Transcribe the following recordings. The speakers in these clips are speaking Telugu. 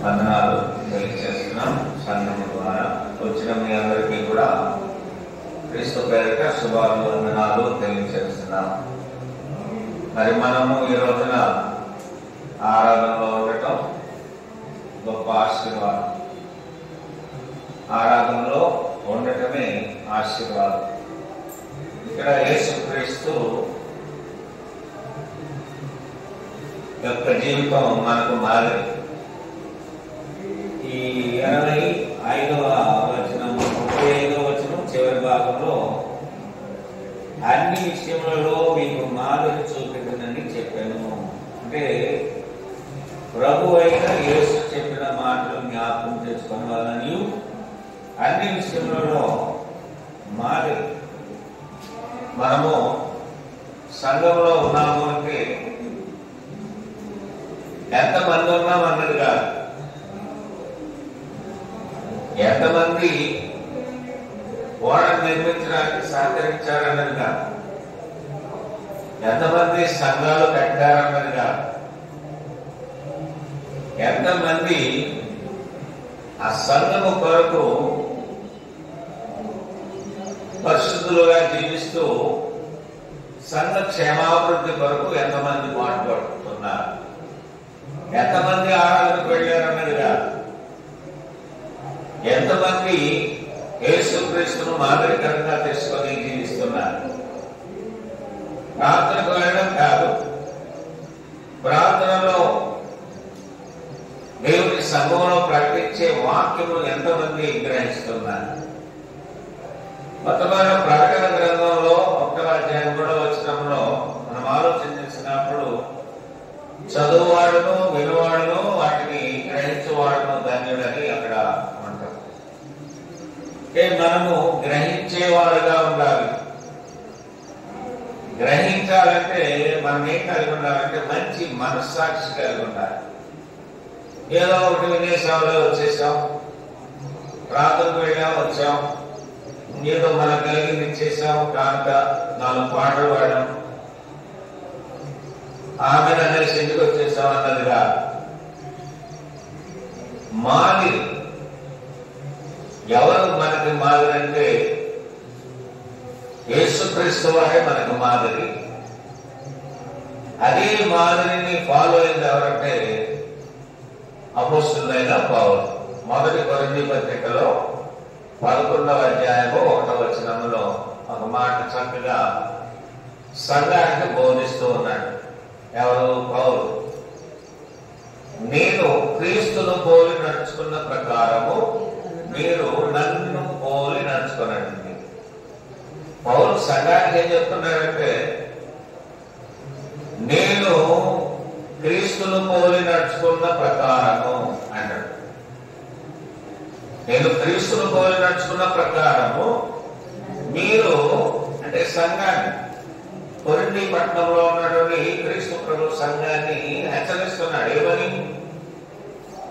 వందనాలు తెలియజేస్తున్నాం. సంఘము ద్వారా వచ్చిన మీ అందరికీ కూడా క్రీస్తు పేరిట శుభాభివందనాలు తెలియజేస్తున్నాం. మరి మనము ఈ రోజున ఆరాధనలో ఉండటం గొప్ప ఆశీర్వాదం. ఆరాధనలో ఉండటమే ఆశీర్వాదం. ఇక్కడ యేసుక్రీస్తు యొక్క జీవితం మనకు మాదిరి. ఈ 85వ వచనం 35వ వచనం చివరి భాగంలో అన్ని విషయములలో మీకు మాదిరి చూపెట్టనని చెప్పాను. అంటే ప్రభు అయిన యేసు చెప్పిన మాటలు జ్ఞాపకం చేసుకుని వాళ్ళని అన్ని విషయములలో మాదిరి. మనము సంఘంలో ఉన్నాము అంటే ఎంతమంది ఉన్నాం అన్నది కాదు, ఎంతమంది ఓడను నిర్మించడానికి సహకరించారన్నది కాదు, ఎంతమంది సంఘాలు కట్టారన్నది కాదు, ఎంతమంది ఆ సంఘము కొరకు పరిశుద్ధులుగా జీవిస్తూ సంఘ క్షేమాభివృద్ధి కొరకు ఎంతమంది పాటుపడుతున్నారు, ఎంతమంది ఆరాధనకు వెళ్ళారన్నది కాదు, ఎంతమంది యేసుక్రీస్తును మాదిరికరంగా తీసుకొని జీవిస్తున్నారు. ప్రార్థనకు వెళ్ళడం కాదు, ప్రార్థనలో దేవుని సంఘంలో ప్రకటించే వాక్యము ఎంతమంది గ్రహిస్తున్నారు. మొత్తమైన ప్రకటన గ్రంథంలో 1వ అధ్యాయం 3వ వచనంలో మనం ఆలోచన చేసినప్పుడు చదువువాడును వినువాడును వాటిని గ్రహించేవాడును ధన్యుడని అక్కడ అంటారు. మనము గ్రహించేవాడుగా ఉండాలి. గ్రహించాలంటే మనం ఏం కలిగి ఉండాలంటే మంచి మనస్సాక్షి కలిగి ఉండాలి. ఏదో ఒకటి వినేసాంలో వచ్చేసాం, ప్రార్థనకు వెళ్ళాం వచ్చాం, ఏదో మనకు కలిగింది ఇచ్చేసాం, కాంత 4 పాటలు పాడాం, ఆమె అనేసి ఎందుకు వచ్చేసాం అన్నదిగా మాదిరి. ఎవరు మనకి మాదిరి అంటే యేసుక్రీస్తు వారే మనకు మాదిరి. అదే మాదిరిని ఫాలో అయింది ఎవరంటే అపోస్తలుడైన పౌలు. 1 కొరింథీ పత్రికలో 11వ అధ్యాయము 1వ వచనంలో ఒక మాట చక్కగా సంఘానికి బోధిస్తూ ఉన్నాడు. ఎవరు? పౌలు. నేను క్రీస్తును పోలి నడుచుకున్న ప్రకారము మీరు నన్ను పోలి నడుచుకున్నాడండి. పౌలు సంఘానికి ఏం చెప్తున్నాడంటే నేను క్రీస్తును పోలి నడుచుకున్న ప్రకారము అంటాడు. నేను క్రీస్తును పోలి నడుచుకున్న ప్రకారము మీరు అంటే సంఘాన్ని, కొరింథీ పట్టణంలో ఉన్నటువంటి క్రీస్తు ప్రభు సంఘాన్ని హెచ్చరిస్తున్నాడు. ఏమని?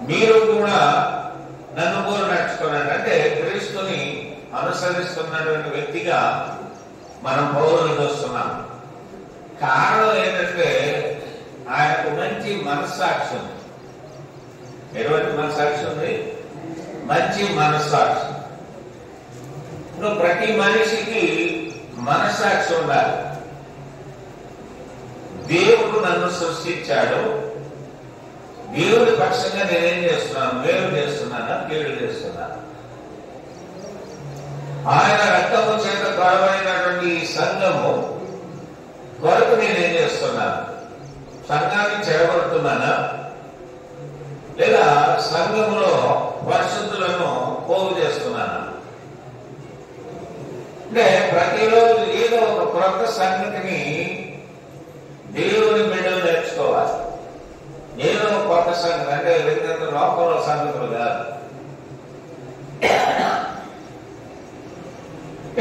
మీరు కూడా నన్ను పోలి నడుచుకున్నాడు. అంటే క్రీస్తుని అనుసరిస్తున్నటువంటి వ్యక్తిగా మనం పౌరులు చూస్తున్నాం. కారణం ఏంటంటే ఆయనకు మంచి మనస్సాక్షి ఉంది. ఎటువంటి మనస్సాక్షి ఉంది? మంచి మనస్సాక్షి. ఇప్పుడు ప్రతి మనిషికి మనస్సాక్షి ఉండాలి. దేవుడు నన్ను సృష్టించాడు, దేవుడి పక్షంగా నేనేం చేస్తున్నాను? మేలు చేస్తున్నానా? కీడు చేస్తున్నాను? ఆయన రక్తము చేత కొరవైనటువంటి ఈ సంఘము కొరకు నేనేం చేస్తున్నాను? సంఘాన్ని చెడగొడుతున్నానా? లేదా సంఘములో పరిశుద్ధులను పోగు చేస్తున్నానా? అంటే ప్రతిరోజు ఏదో ఒక క్రొత్త సంగతిని దేవుని బిడ్డలు నేర్చుకోవాలి. ఏదో ఒక కొత్త సంగతి అంటే వ్యక్తిగత లోకంలో సంగతులు కాదు.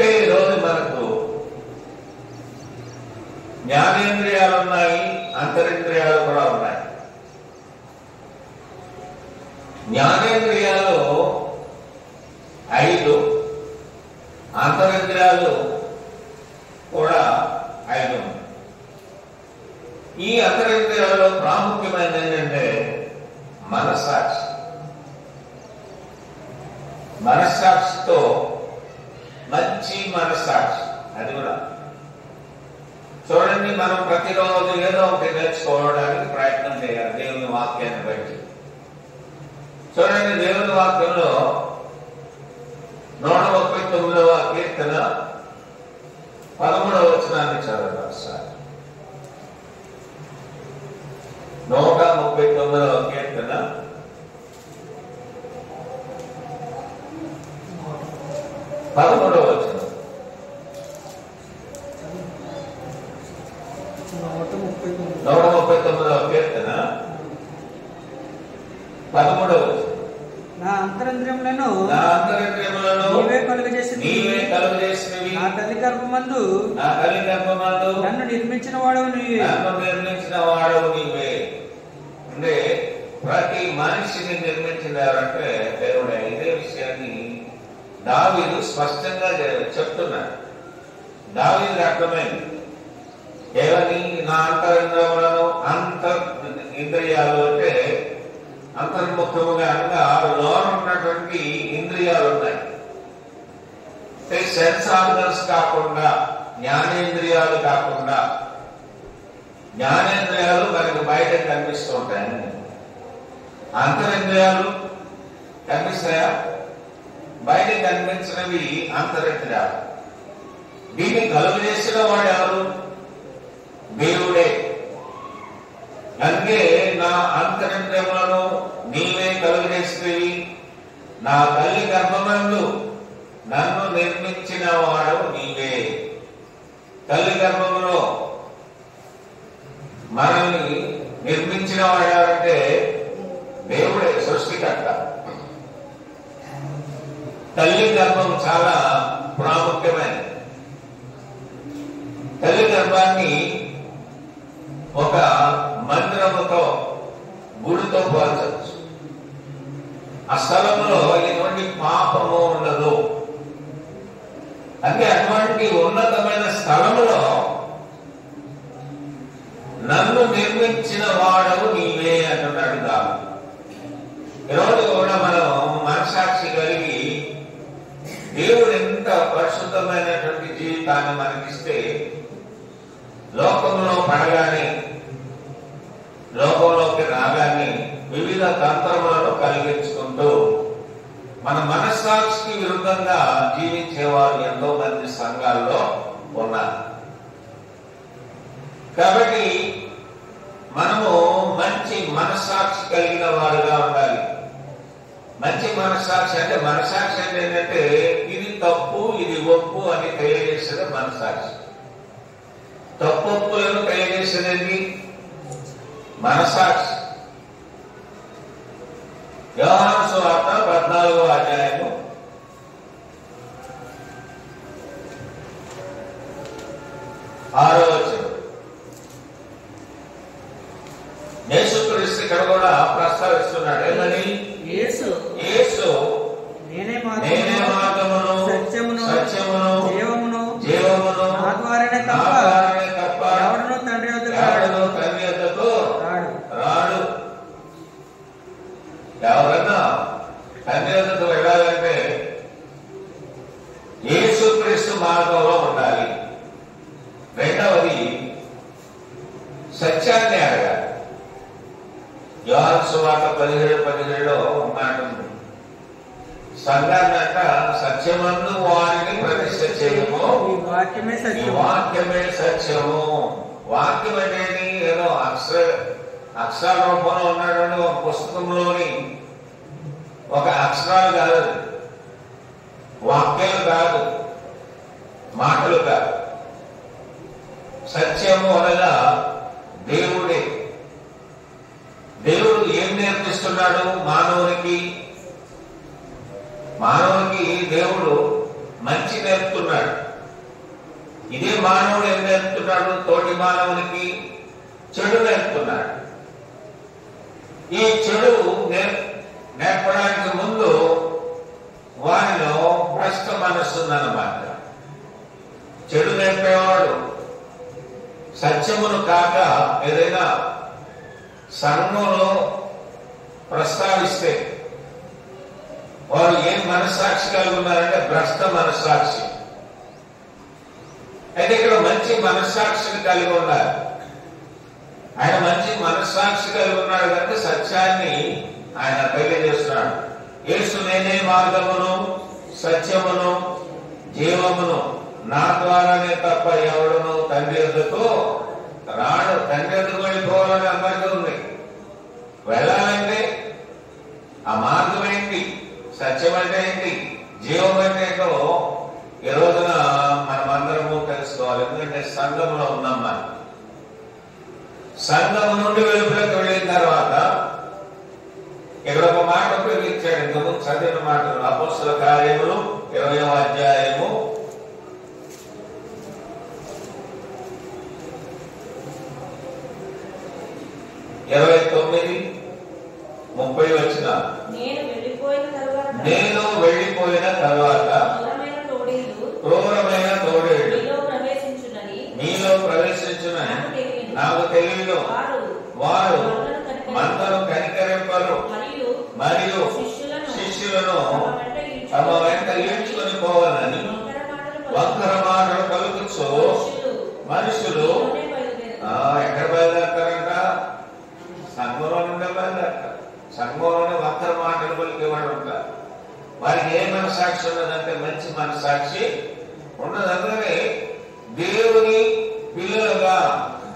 ఈరోజు మనకు జ్ఞానేంద్రియాలు ఉన్నాయి, అంతరింద్రియాలు కూడా ఉన్నాయి. జ్ఞానేంద్రియాలు 5, అంతరింద్రియాలు కూడా 5. ఈ అంతరింద్రియాల్లో ప్రాముఖ్యమైనది ఏంటంటే మనస్సాక్షి. మనస్సాక్షితో, మంచి మనస్సాక్షి. అది కూడా చూడండి, మనం ప్రతిరోజు ఏదో ఒకటి నేర్చుకోవడానికి ప్రయత్నం చేయాలి దేవుని వాక్యాన్ని బట్టి. చూడండి, దేవుని వాక్యంలో 139వ కీర్తన 13వ వచనాన్ని చదవండి సార్. 139వ కీర్తన 13వ వచనం. 139వ కీర్తన 13వ వచనం. నా అంతరంద్రియములను నీవే కలుగజేసినవి, నా తల్లి గర్భమందు నన్ను నిర్మించిన వాడవు నీవే. అంటే ప్రతి మనిషిని నిర్మించినారంటే దేవుడే. ఇదే విషయాన్ని దావీదు స్పష్టంగా చెప్తున్నాడు. దావీదు అర్థమైంది ఏమని, నా అంతరంద్రములను, ఇంద్రియాలు అంటే అంతర్ముఖముగా అనగా లోన ఉన్నటువంటి ఇంద్రియాలు ఉన్నాయి. సెన్స్ ఆర్గన్స్ కాకుండా, జ్ఞానేంద్రియాలు కాకుండా, జ్ఞానేంద్రియాలు మనకు బయట కనిపిస్తూ ఉంటాయి. అంతరింద్రియాలు కనిపిస్తాయా? బయట కనిపించినవి అంతరింద్రియాలు. దీన్ని కలుగజేసిన వాడు ఎవరు? దేవుడే. అందుకే నా అంతరింద్రియములను నీవే కలుగజేసినవి, నా తల్లి గర్భమందు నన్ను నిర్మించిన వాడు నీవే. తల్లి గర్భములో మనల్ని నిర్మించిన వాడు ఎవరంటే దేవుడే, సృష్టికర్త. తల్లి గర్భం చాలా ప్రాముఖ్యమైనది. తల్లి గర్భాన్ని ఒక మందిరముతో, గుడితో పోల్చవచ్చు. ఆ స్థలంలో ఎటువంటి పాపము ఉండదు. అంటే అటువంటి ఉన్నతమైన స్థలములో నన్ను నిర్మించిన వాడవు నీవే అంటున్నాడు దావీదు. ఈరోజు కూడా మనం మనసాక్షి కలిగి దేవుడు ఎంత పరిశుద్ధమైనటువంటి జీవితాన్ని మనకిస్తే, లోకంలో పడగానే, లోకంలోకి రాగానే వివిధ తంత్రములను కలిగించుకుంటూ మన మనస్సాక్షికి విరుద్ధంగా జీవించేవారు ఎంతో మంది సంఘాల్లో ఉన్నారు. కాబట్టి మనము మంచి మనస్సాక్షి కలిగిన వారుగా ఉండాలి. మంచి మనస్సాక్షి అంటే, మనస్సాక్షి అంటే ఏంటంటే ఇది తప్పు, ఇది ఒప్పు అని తెలియజేసేది మనస్సాక్షి. తప్పొప్పులను తెలియజేసేది మనస్సాక్షి. యోహాను సువార్త 14వ అధ్యాయము 6వ వచనం. యేసుక్రీస్తు ఇక్కడ కూడా ప్రస్తావిస్తున్నాడు. ఏమని? యేసు నేనే మార్గమును, సత్యమును, జీవమును, నా ద్వారానే తప్ప ఎవడును తండ్రి యొద్దకు రాడు. ఎవరన్నా తండ్రి యొద్దకు వెళ్ళాలంటే యేసుక్రీస్తు మార్గంలో ఉండాలి. రెండవది సత్యాన్ని అడగాలి. యోహాను సువార్త 17:17 మాట ఉంది. సంఘాన్ని అంట, సత్యమందు వారిని ప్రతిష్ఠ చేయము, వాక్యమే సత్యము. వాక్యం అనేది ఏదో అక్షర రూపంలో ఉన్నాడు ఒక పుస్తకంలోని ఒక అక్షరాలు కాదు, వాక్యాలు కాదు, మాటలు కాదు. సత్యము అనగా దేవుడే. దేవుడు ఏం నేర్పిస్తున్నాడు మానవునికి? మానవునికి దేవుడు మంచి నేర్పుతున్నాడు. ఇదే మానవుడు ఏం నేర్పుతున్నాడు? తోటి మానవునికి చెడు నేర్పుతున్నాడు. ఈ చెడు నేర్పడానికి ముందు వారిలో భ్రష్ట మనస్సు ఉందన్నమాట. చెడు నేర్పేవాడు సత్యమును కాక ఏదైనా సంఘంలో ప్రస్తావిస్తే వారు ఏం మనస్సాక్షి కలిగి ఉన్నారంటే భ్రష్ట మనస్సాక్షి. అయితే ఇక్కడ మంచి మనస్సాక్షిని కలిగి ఉన్నారు. ఆయన మంచి మనస్సాక్షి కలిగి ఉన్నాడు కనుక సత్యాన్ని ఆయన తెలియజేస్తున్నాడు. యేసు నేనే మార్గమును సత్యమును జీవమును, నా ద్వారానే తప్ప ఎవడును తండ్రి యొద్దకు రాడు. తండ్రి యొద్దకు వెళ్ళిపోవాలని అందరికీ ఉంది. వెళ్ళాలంటే ఆ మార్గం ఏంటి, సత్యం అంటే ఏంటి, జీవం అంటే ఏంటో ఈ రోజున మనమందరము తెలుసుకోవాలి. ఎందుకంటే సంఘంలో ఉన్నాం. మనం సంఘం నుండి వెలుపులకు వెళ్ళిన తర్వాత ఇక్కడ ఒక మాట ఉపయోగించాడు. ఇంతకుముందు చదివిన మాటలు అపోస్తల కార్యములు 20వ అధ్యాయము 29-30 వచనాలు. నేను వెళ్ళిపోయిన తరువాత క్రూరమైన తోడేళ్ళు మీలో ప్రవేశించునని నాకు తెలియదు. వారు మందను కనికరింపరు మరియు శిష్యులను తమ వెంట ఈడ్చుకొని పోవాలని వంకర మాటలు పలుకుచు మనుషులు ఎక్కడ బయలుదేరతారంట? సంఘంలో నుండే బయలుదేరతారు. సంఘంలోనే వంకర మాటలు పలికేవాడు ఉంటారు. వారికి ఏ మనసాక్షి ఉన్నదంటే మంచి మనసాక్షి ఉన్నదంటే దేవుని పిల్లలుగా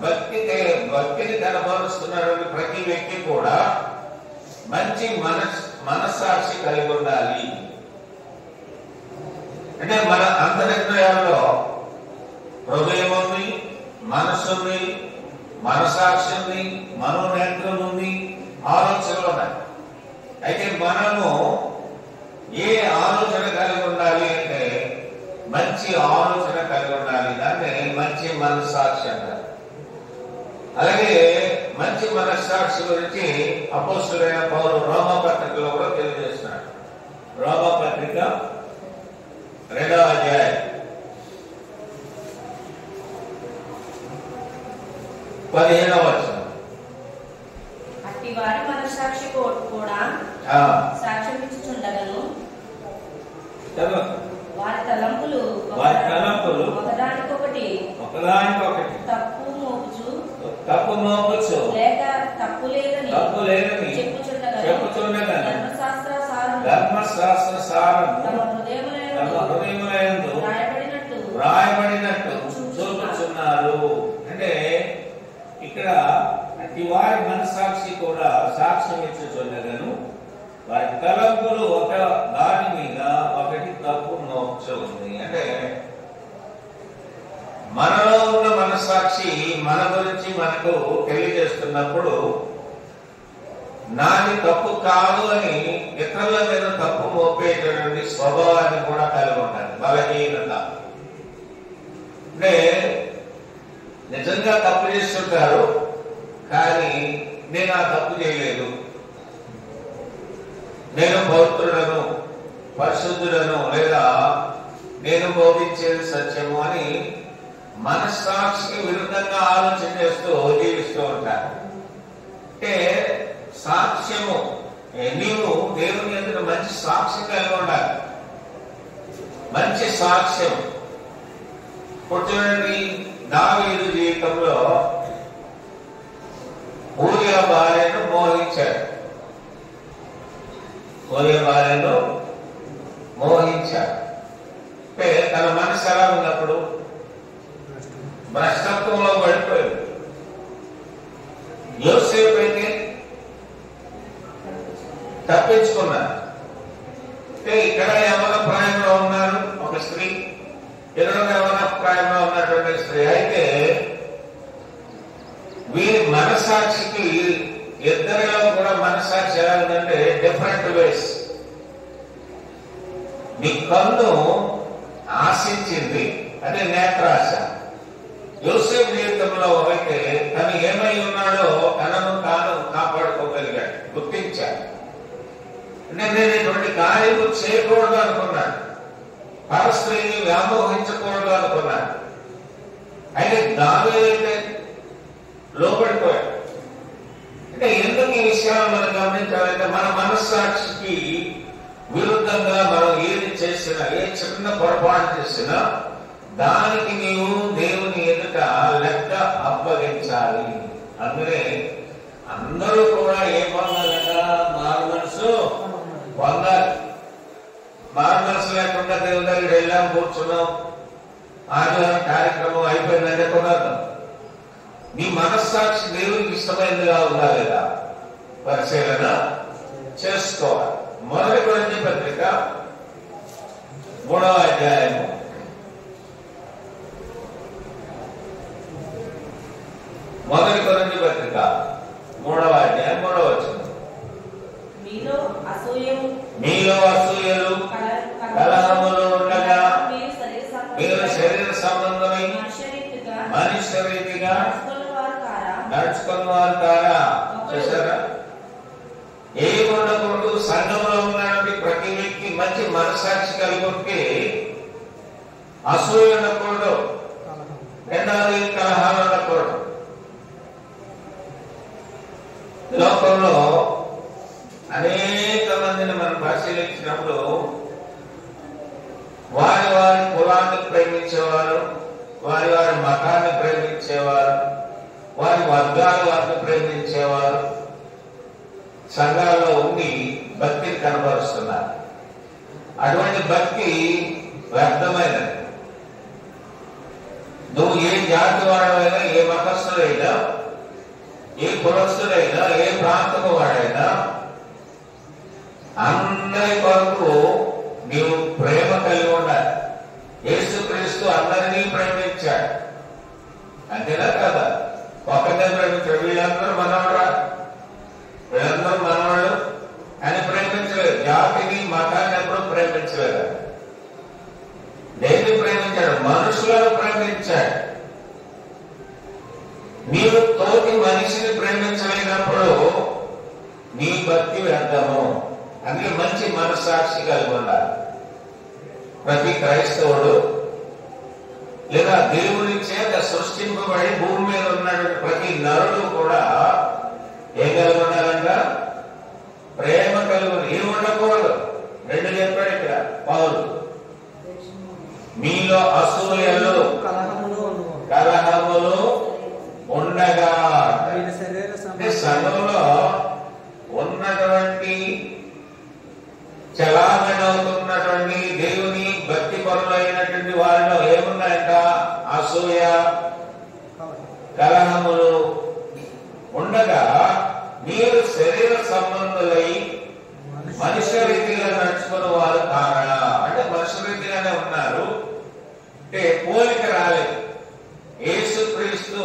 భక్తిని కనబరుస్తున్నటువంటి ప్రతి వ్యక్తి కూడా మంచి మనస్సాక్షి కలిగి ఉండాలి. అంటే మన అంతరింద్రియాల్లో హృదయం ఉంది, మనస్సు ఉంది, మనసాక్షి ఉంది, మనోనేత్రం ఉంది, ఆలోచనలు ఉన్నాయి. అయితే మనము ఏ ఆలోచన కలిగి ఉండాలి అంటే మంచి ఆలోచన కలిగి ఉండాలి. దాన్ని మంచి మనస్సాక్షి అంటారు. అలాగే మంచి మనస్సాక్షి గురించి అపోస్తలుడైన పౌలు రోమా పత్రికలో కూడా తెలియజేస్తున్నాడు. రోమా పత్రిక 2వ అధ్యాయం 15వ వచనం. అట్టి వారి మనస్సాక్షి కూడా సాక్ష్యం ఇచ్చుచుండగను వారి తలంపులు ఒకదానికొకటి తప్పు మోపుచు లేక తప్పు లేదని చెప్పుచుండగను ధర్మశాస్త్ర సారము తమ హృదయములందు రాయబడినట్టు చూపుచున్నారు. అంటే ఇక్కడ అట్టి వారి మనస్సాక్షి కూడా సాక్ష్యం ఇచ్చుచుండగను వారి తలంపులు ఒక దాని మీద ఒకటి తప్పు మోపుచుంది. అంటే మనలో ఉన్న మనస్సాక్షి మన గురించి మనకు తెలియజేస్తున్నప్పుడు నాది తప్పు కాదు అని ఇతరుల మీద తప్పు మోపేటటువంటి స్వభావాన్ని కూడా కలిగి ఉంటారు. బలహీనత అంటే నిజంగా తప్పు చేస్తుంటారు, కానీ నేను ఆ తప్పు చేయలేదు, నేను పవిత్రులను పరిశుద్ధులను లేదా నేను బోధించేది సత్యము అని మనస్సాక్షికి విరుద్ధంగా ఆలోచన చేస్తూ జీవిస్తూ ఉంటారు. అంటే సాక్ష్యము, నీవు దేవుని ఎదుట మంచి సాక్ష్యం కలిగి ఉండాలి. మంచి సాక్ష్యం. చూడండి, దావీదు జీవితంలో ఊరియా భార్యను మోహించాడు. అంటే తన మనసు ఎలా ఉన్నప్పుడు భ్రష్టత్వంలో పడిపోయాడు. యోసేపు అయితే తప్పించుకున్నారు. అంటే ఇక్కడ యవ్వన ప్రాయంలో ఉన్నారు ఒక స్త్రీ, ఎదురుగా యవ్వన ప్రాయంలో ఉన్నటువంటి స్త్రీ. అయితే వీరి మనసాక్షికి ఇద్దరిలో కూడా మనసాక్షి ఎలా ఉందంటే డిఫరెంట్ వేస్. నీ కన్ను ఆశించింది, అదే నేత్రాశ. యోసేపు జీవితంలో అయితే తను ఏమై ఉన్నాడో తనను తాను కాపాడుకోగలిగాడు, గుర్తించాడు. అంటే నేను ఇటువంటి కార్యము చేయకూడదు అనుకున్నాడు, పరస్త్రీని వ్యామోహించకూడదు అనుకున్నాడు. అయితే దావీదైతే లోపడిపోయాడు. అంటే ఎందుకు ఈ విషయాలు మనం గమనించాలంటే మన మనస్సాక్షికి విరుద్ధంగా మనం ఏది చేసినా, ఏ చిన్న పొరపాటు చేసినా దానికి నీవు దేవుని ఎదుట లెక్క అప్పగించాలి. అందుకే అందరూ కూడా ఏం పొందాలట? మారు మనసు పొందాలి. మారు మనసు లేకుండా దేవుని దగ్గర వెళ్ళాం, కూర్చున్నాం, ఆదివారం కార్యక్రమం అయిపోయిందంటే కుదరదు. నీ మనస్సాక్షి దేవునికి ఇష్టమైనదిగా ఉందా లేదా పరిశీలన చేసుకోవాలి. మొదటి కొరింథీ పత్రిక 3వ అధ్యాయము 3వ అధ్యాయం 3వ వచనం. మీలో అసూయలు కలహములు ఉండగా మీరు శరీర సంబంధమై మనుష్య రీతిగా నడుచుకున్న వారు కారా? చూసారా? ఏ ఉండకూడదు. సంఘంలో ఉన్నటువంటి ప్రతి వ్యక్తి మంచి మనస్సాక్షి కలిగి ఉంటే అసూయ ఉండకూడదు, రెండవది కలహాలు ఉండకూడదు. లోకంలో అనేక మందిని మనం పరిశీలించినప్పుడు వారి వారి కులాన్ని ప్రేమించేవారు, వారి వారి మతాన్ని ప్రేమించేవారు, వారి వర్గాల వారిని ప్రేమించేవారు సంఘాల్లో ఉండి భక్తిని కనబరుస్తున్నారు. అటువంటి భక్తి వ్యర్థమైనది. నువ్వు ఏ జాతి వాడైనా, ఏ మతస్థుడైనా, ఏ కులస్థుడైనా, ఏ ప్రాంతము వాడైనా అందరి కొరకు నీవు ప్రేమ కలిగి ఉండాలి. యేసుక్రీస్తు అందరినీ ప్రేమించాడు, అంతేనా కదా? ఒకరినే ప్రేమించాడు. వీళ్ళందరూ మనవాడా, వీళ్ళందరూ మనవాళ్ళు అని ప్రేమించలేదు. జాతిని, మతాన్ని ఎప్పుడు ప్రేమించలేదు. దేన్ని ప్రేమించాడు? మనుషులను ప్రేమించాడు. నీవు తోటి మనిషిని ప్రేమించలేనప్పుడు నీ భక్తి వ్యర్థము. అందుకే మంచి మనస్సాక్షి కలిగి ఉండాలి. ప్రతి క్రైస్తవుడు లేదా దేవుని చేత సృష్టింపబడి భూమి మీద ఉన్నటువంటి ప్రతి నరుడు కూడా ఏం కలిగి ఉండాలంట? ప్రేమ కలిగి. ఏమి ఉండకూడదు? రెండు చెప్పాడు ఇక్కడ పౌలు. మీలో అసూయలు కలహములు ఉండగా, అంటే సంఘంలో ఉన్నటువంటి చలామణవుతున్నటువంటి దేవుని భక్తి పరులైనటువంటి వారిలో ఏమున్నాయంట? అసూయ కలహములు ఉండగా మీరు శరీర సంబంధులై మనుష్య రీతిగా నడుచుకున్న వారు కారా? అంటే మనుష్య రీతిగానే ఉన్నారు, అంటే పోలిక రాలేదు. యేసుక్రీస్తు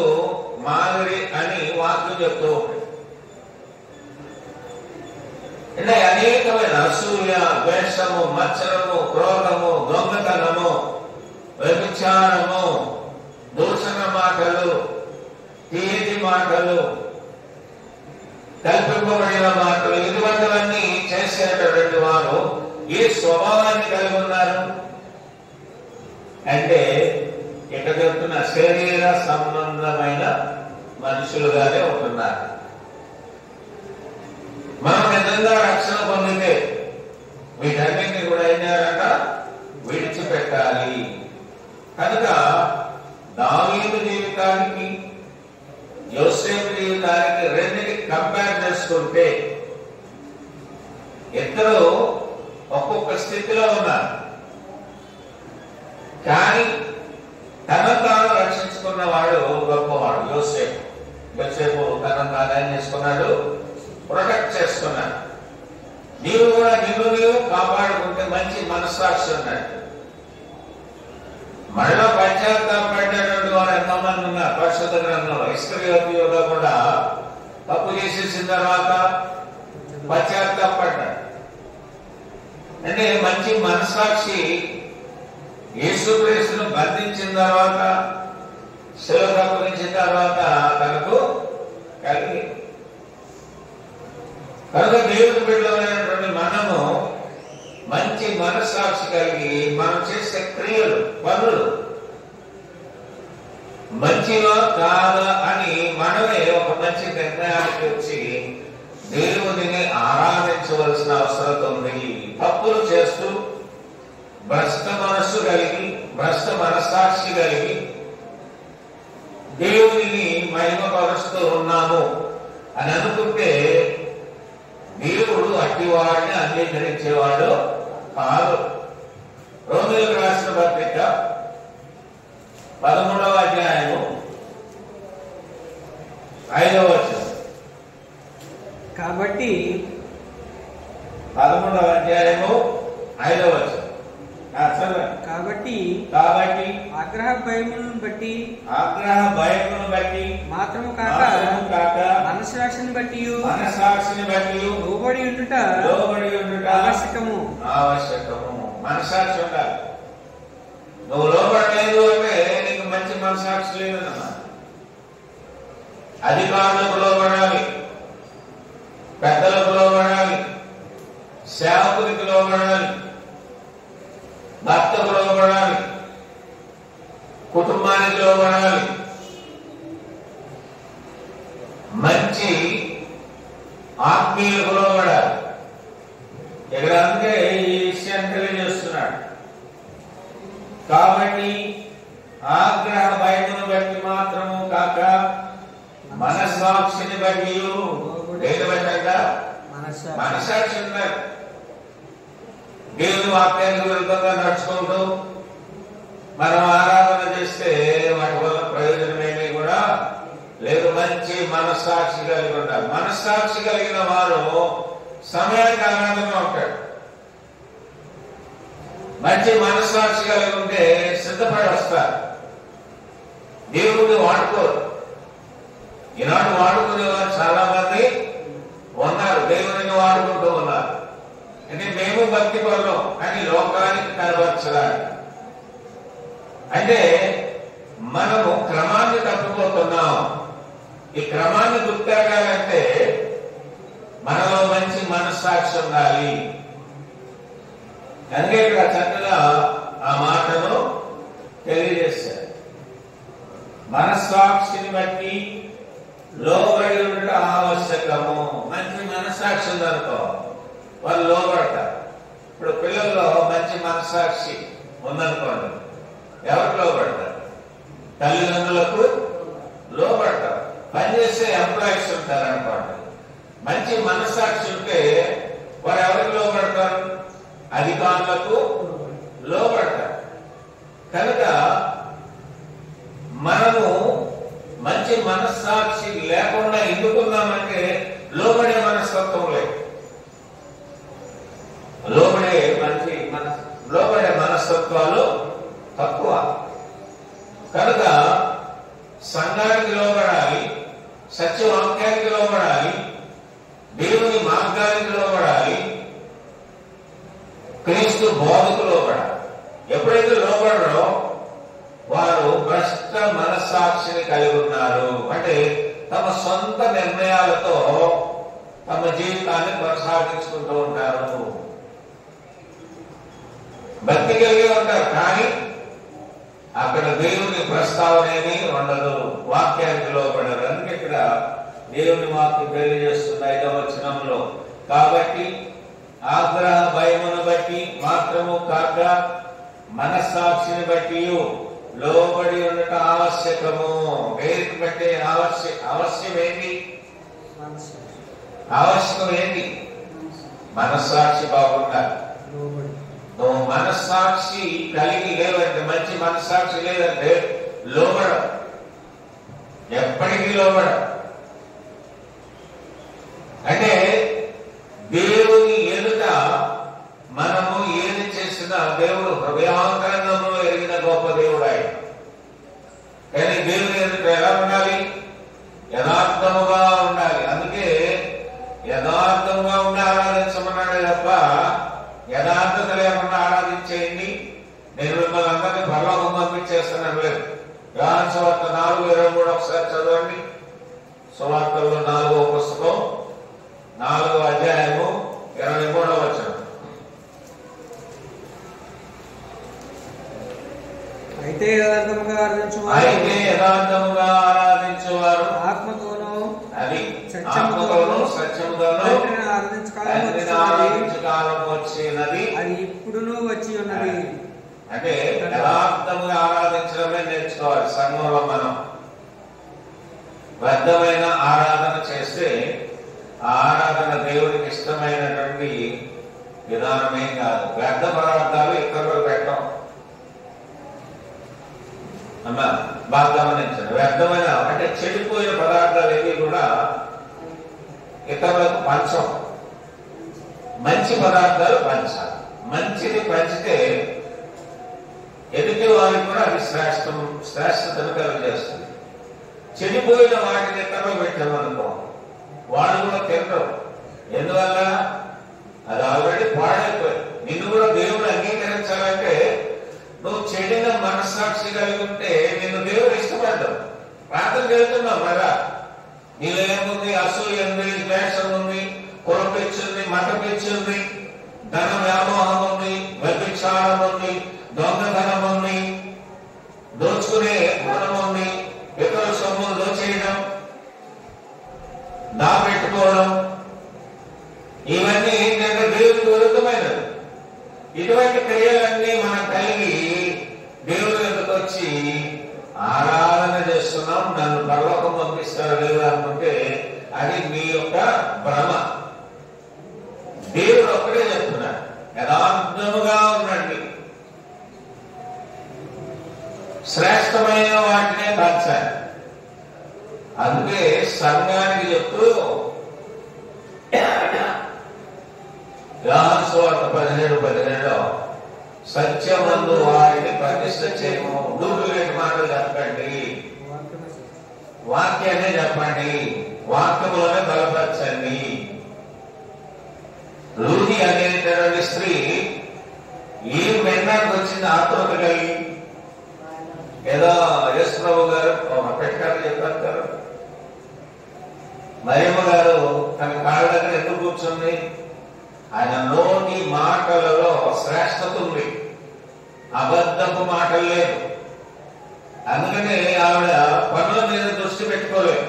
మాదిరి అని వాక్యం చెప్తూ ఉంటుంది. అంటే అనేకమైన అసూయ, ద్వేషము, మత్సరము, క్రోధము, దొంగతనము, వ్యభిచారము, దూషణ మాటలు, తీయటి మాటలు, కల్పింపబడిన మాటలు, ఇటువంటివన్నీ చేసేటటువంటి వారు ఏ స్వభావాన్ని కలిగి ఉన్నారు అంటే ఇక్కడ చెప్తున్న శరీర సంబంధమైన మనుషులుగానే ఉంటున్నారు. మనం నిజంగా రక్షణ పొందితే వీటన్నింటినీ కూడా ఏం చేయాలంట? విడిచిపెట్టాలి. కనుక దావీదు జీవితానికి, యోసేపు జీవితానికి రెండింటికి కంపేర్ చేసుకుంటే ఇద్దరు ఒక్కొక్క స్థితిలో ఉన్నారు. కానీ తనను తాను రక్షించుకున్నవాడు గొప్పవాడు యోసేపు. యోసేపు తనను తాను ఏం చేసుకున్నాడు? ప్రొటెక్ట్ చేసుకున్నాడు. నీవు కూడా నిన్ను నీవు కాపాడుకుంటే మంచి మనస్సాక్షి ఉన్నట్టు. మళ్ళా పశ్చాత్తాపడేటువంటి వారు ఎంతమంది ఉన్నారు పరిశుద్ధ గ్రంథంలో. ఇస్కరియోతు కూడా తప్పు చేసేసిన తర్వాత పశ్చాత్తాపడ్డాడు. అంటే మంచి మనస్సాక్షి యేసుక్రీస్తును బంధించిన తర్వాత, శిలువకు అప్పగించిన తర్వాత తనకు కలిగి. కనుక దేవుని బిడ్డలైనటువంటి మనము మంచి మనస్సాక్షి కలిగి మనం చేసే క్రియలు, పనులు మంచివా కాదా అని మనమే ఒక మంచి నిర్ణయానికి వచ్చి దేవుడిని ఆరాధించవలసిన అవసరం ఉంది. తప్పులు మనస్సాక్షి కలిగి దేవుని మహిమపరుస్తూ ఉన్నాము అని అనుకుంటే దేవుడు అట్టివాడిని అంగీకరించేవాడు కాదు. రోమీయులకు రాసిన పత్రిక 13వ అధ్యాయము 5వ వచనం. కాబట్టి 13వ అధ్యాయము 5వ వచనం. కాబట్టి ఆగ్రహ భయములను బట్టి మాత్రము కాక మనస్సాక్షిని బట్టి లోబడి ఉండుట ఆవశ్యకము. మనస్సాక్షి ఉండాలి. నువ్వు లోబడలేదు అంటే నీకు మంచి మనస్సాక్షి లేదన్నమాట. అధికారులకు లోబడాలి, పెద్దలకు లోబడాలి, సేవకునికి లోబడాలి, భర్తకు లోబడాలి, కుటుంబానికి లోబడాలి, మంచి ఆత్మీయులకు లోబడాలి. ఇక్కడ అంటే ఈ విషయాన్ని తెలియజేస్తున్నాడు. కాబట్టి ఆగ్రహ భయమును బట్టి మాత్రము కాక మనస్సాక్షిని బట్టి మనస్సాక్షి ఉన్నారు. దేవుని వాక్యానికి విరుద్ధంగా నడుచుకుంటూ మనం ఆరాధన చేస్తే వాటి వల్ల ప్రయోజనం ఏమీ కూడా లేదు. మంచి మనస్సాక్షి కలిగి ఉండాలి. మనస్సాక్షి కలిగిన వారు సమయానికి ఆనందంగా ఉంటాడు. మంచి మనస్సాక్షి కలిగి ఉంటే సిద్ధపడి వస్తారు. దేవుడిని వాడుకోరు. ఈనాడు వాడుకునే వారు చాలా మంది ఉన్నారు, దేవుడిని వాడుకుంటూ ఉన్నారు. అంటే మేము భక్తి పరులం అని లోకానికి కనబరచడానికి. అంటే మనము క్రమాన్ని తప్పిపోతున్నాం. ఈ క్రమాన్ని గుర్తెరగాలంటే మనలో మంచి మనస్సాక్షి ఉండాలి. అందుకే ఇక్కడ చక్కగా ఆ మాటను తెలియజేశారు. మనస్సాక్షిని బట్టి లోబడి ఉండటం ఆవశ్యకము. మంచి మనస్సాక్షి ఉందనుకో వాళ్ళు లోబడతారు. ఇప్పుడు పిల్లల్లో మంచి మనస్సాక్షి ఉందనుకోండి, ఎవరికి లోబడతారు? తల్లిదండ్రులకు లోబడతారు. పనిచేసే ఎంప్లాయీస్ ఉంటారు అనుకోండి, మంచి మనస్సాక్షి ఉంటే వారు ఎవరికి లోబడతారు? అధికారులకు లోబడతారు. కనుక మనము మంచి మనస్సాక్షి లేకుండా ఎందుకున్నామంటే లోబడే మనస్తత్వం లేదు. లోబడే మనస్తత్వాలు తక్కువ. కనుక సంఘానికి లోబడాలి, సత్యవాక్యానికి లోబడాలి, దేవుని మార్గానికి లోబడాలి, క్రీస్తు బోధకు లోబడాలి. ఎప్పుడైతే లోబడరో వారు భ్రష్ట మనస్సాక్షిని కలిగి ఉన్నారు. అంటే తమ సొంత నిర్ణయాలతో తమ జీవితాన్ని కొనసాగించుకుంటూ ఉంటారు. భక్తి కలిగి ఉంటారు కానీ అక్కడ దేవుని ప్రస్తావన ఏమీ ఉండదు. వాక్యానికి లోబడరు. అందుకే ఇక్కడ దేవుని వాక్యం తెలియజేస్తుంది 5వ వచనంలో. కాబట్టి ఆగ్రహ భయమును బట్టి మాత్రము కాక మనస్సాక్షిని బట్టి లోబడి ఉండటం ఆవశ్యకము. వేదిక బట్టి అవశ్యం ఏంటి? మనస్సాక్షి బాగుండాలి. నువ్వు మనస్సాక్షి కలిగి లేవంటే, మంచి మనస్సాక్షి లేదంటే లోబడ, ఎప్పటికీ లోబడ. అంటే దేవుని ఎదుట మనము ఏది చేసినా దేవుడు హృదయాంతరంగంలో ఎరిగిన గొప్ప దేవుడు ఆయన. కానీ దేవుని ఎదుట ఎలా ఉండాలి? యథార్థముగా ఉండాలి. అందుకే యథార్థంగా ఉండి ఆరాధించమన్నాడే తప్ప యథార్థత లేకుండా ఆరాధించేయండి, నేను మిమ్మల్ని అందరినీ పరలోకం పంపించేస్తున్నాను లేదు. యోహాను సువార్త 4:23 ఒకసారి చదవండి. సువార్తల్లో 4వ పుస్తకం 4వ అధ్యాయము 23వ వచనం. అయితే యథార్థముగా ఆరాధించువారు ఆత్మతోనూ అది సత్యముతోనూ ఆరాధించు కాలం వచ్చినది, అది ఇప్పుడును వచ్చి ఉన్నది. అంటే యథార్థముగా ఆరాధించు వ్యర్థంలో మనం వ్యర్థమైన ఆరాధన చేస్తే ఆ ఆరాధన దేవుడికి ఇష్టమైనటువంటి విధానమేం కాదు. వ్యర్థ పదార్థాలు ఇతరులు పెట్టం. అమ్మా బాగా గమనించండి. వ్యర్థమైన అంటే చెడిపోయిన పదార్థాలు ఏవి కూడా ఇతరులకు పంచం. మంచి పదార్థాలు పంచాలి. మంచిది పంచితే ఎదుటి వారికి కూడా అది శ్రేష్టతను కలుగజేస్తుంది. చెడిపోయిన వాటిని ఇతరులు పెట్టామనుకో వాళ్ళు కూడా తినరు. ఎందువల్ల అది ఆల్రెడీ పాడైపోయింది. నిన్ను కూడా దేవుడు అంగీకరించాలంటే నువ్వు చెడిన మనస్సాక్షి కలిగి ఉంటే నిన్ను దేవుడు ఇష్టపడ్డావు. ప్రార్థన చేస్తున్నావు కదా. నీలో ఏముంది? అసూయ ఉంది, ద్వేషం ఉంది, కుల పిచ్చి ఉంది, మత పిచ్చి ఉంది, ధన వ్యామోహం ఉంది, వ్యభిచారం ఉంది, దొంగతనం ఉంది, దోచుకునే గుణం ఉంది, ఇతరుల సొమ్ములు దోచేయడం, దాపెట్టుకోవడం, ఇవన్నీ ఏంటంటే దేవుడికి విరుద్ధమైనది. ఇటువంటి క్రియలన్నీ మనం కలిగి దేవుడి ఎదుకు వచ్చి ఆరాధన చేస్తున్నాం, నన్ను పరలోకం పంపిస్తాడు దేవుడు అనుకుంటే అది మీ యొక్క భ్రమ. దేవుడు ఒక్కడే చెప్తున్నాడు, యథార్థముగా ఉండండి, శ్రేష్టమైన వాటినే పంచాలి. అందుకే సంఘానికి చెప్తూ యోహాను సువార్త 17:17 సత్యమందు వారిని ప్రతిష్ఠ చేయము, డూప్లికేట్ మాటలు చెప్పండి, వాక్యాన్ని చెప్పండి, వాక్యములోనే బలపరచండి. లూది అనేటటువంటి స్త్రీ ఈ మెన్నానికి వచ్చింది ఆత్మత కలిగి. ఏదో యేసు ప్రభు గారు పెట్టారు చెప్పారు కదా. మరియమ్మ గారు తన కాళ్ళ దగ్గర ఎందుకు కూర్చుంది? ఆయన నోటి మాటలలో శ్రేష్టత ఉంది, అబద్ధపు మాటలు లేదు. అందుకనే ఆవిడ పనుల మీద దృష్టి పెట్టుకోలేదు.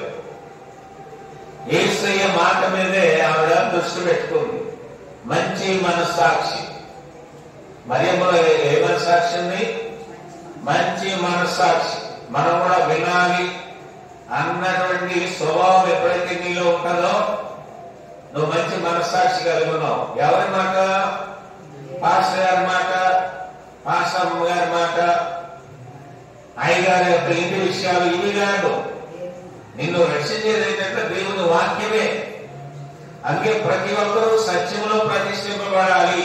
యేసయ్య మాట మీదే ఆవిడ దృష్టి పెట్టుకుంది. మంచి మనస్సాక్షి. మరియమ్మలో ఏ మనస్సాక్షి ఉంది? మంచి మనస్సాక్షి. మనం కూడా వినాలి అన్నటువంటి స్వభావం ఎప్పుడైతే నీలో ఉంటుందో నువ్వు మంచి మనస్సాక్షి కలిగి ఉన్నావు. ఎవరి మాట? పాస్టర్ గారి మాట, పాస్టమ్మ గారి మాట, అయ్యగారి యొక్క ఇంటి విషయాలు ఇవి కాదు. నిన్ను రక్షించేది ఏంటంటే దేవుని వాక్యమే. అందుకే ప్రతి ఒక్కరూ సత్యములో ప్రతిష్ఠింపబడాలి.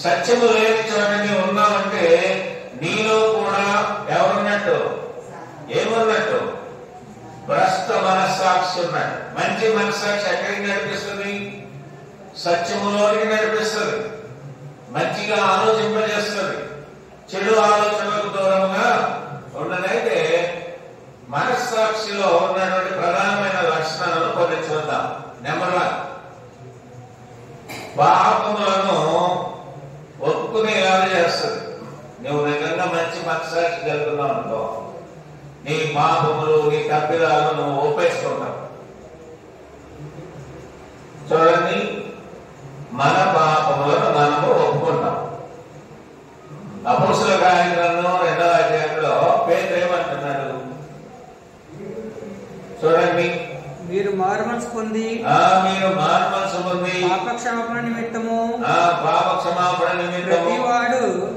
సత్యము లేని చోట నీవు ఉన్నావంటే నీలో కూడా ఎవరున్నట్టు? ఏమున్నట్టు? భ్రష్ట మనస్సాక్షి ఉన్నాడు. మంచి మనస్సాక్షి ఎక్కడికి నడిపిస్తుంది? సత్యములోనికి నడిపిస్తుంది, మంచిగా ఆలోచింపజేస్తుంది, చెడు ఆలోచనలకు దూరంగా ఉన్నదైతే మనస్సాక్షిలో ఉన్నటువంటి ప్రధానమైన లక్షణాలను కొన్ని చూద్దాం. నెంబర్ 1, పాపములను ఒప్పుకునేలా చేస్తుంది. నువ్వు నిజంగా మంచి మనస్సాక్షి జరుగుతున్నావు అనుకో, నీ పాపములు, నీ తప్పిదాలను నువ్వు ఒప్పేసుకుంటావు. చూడండి, మన పాపములను మనము ఒప్పుకుంటాం. అపోస్తలుల కార్యగ్రంథం 2వ అధ్యాయంలో పేతురు ఏమంటున్నాడు చూడండి. మీరు మారుమనసు పొంది పాప క్షమాపణ నిమిత్తము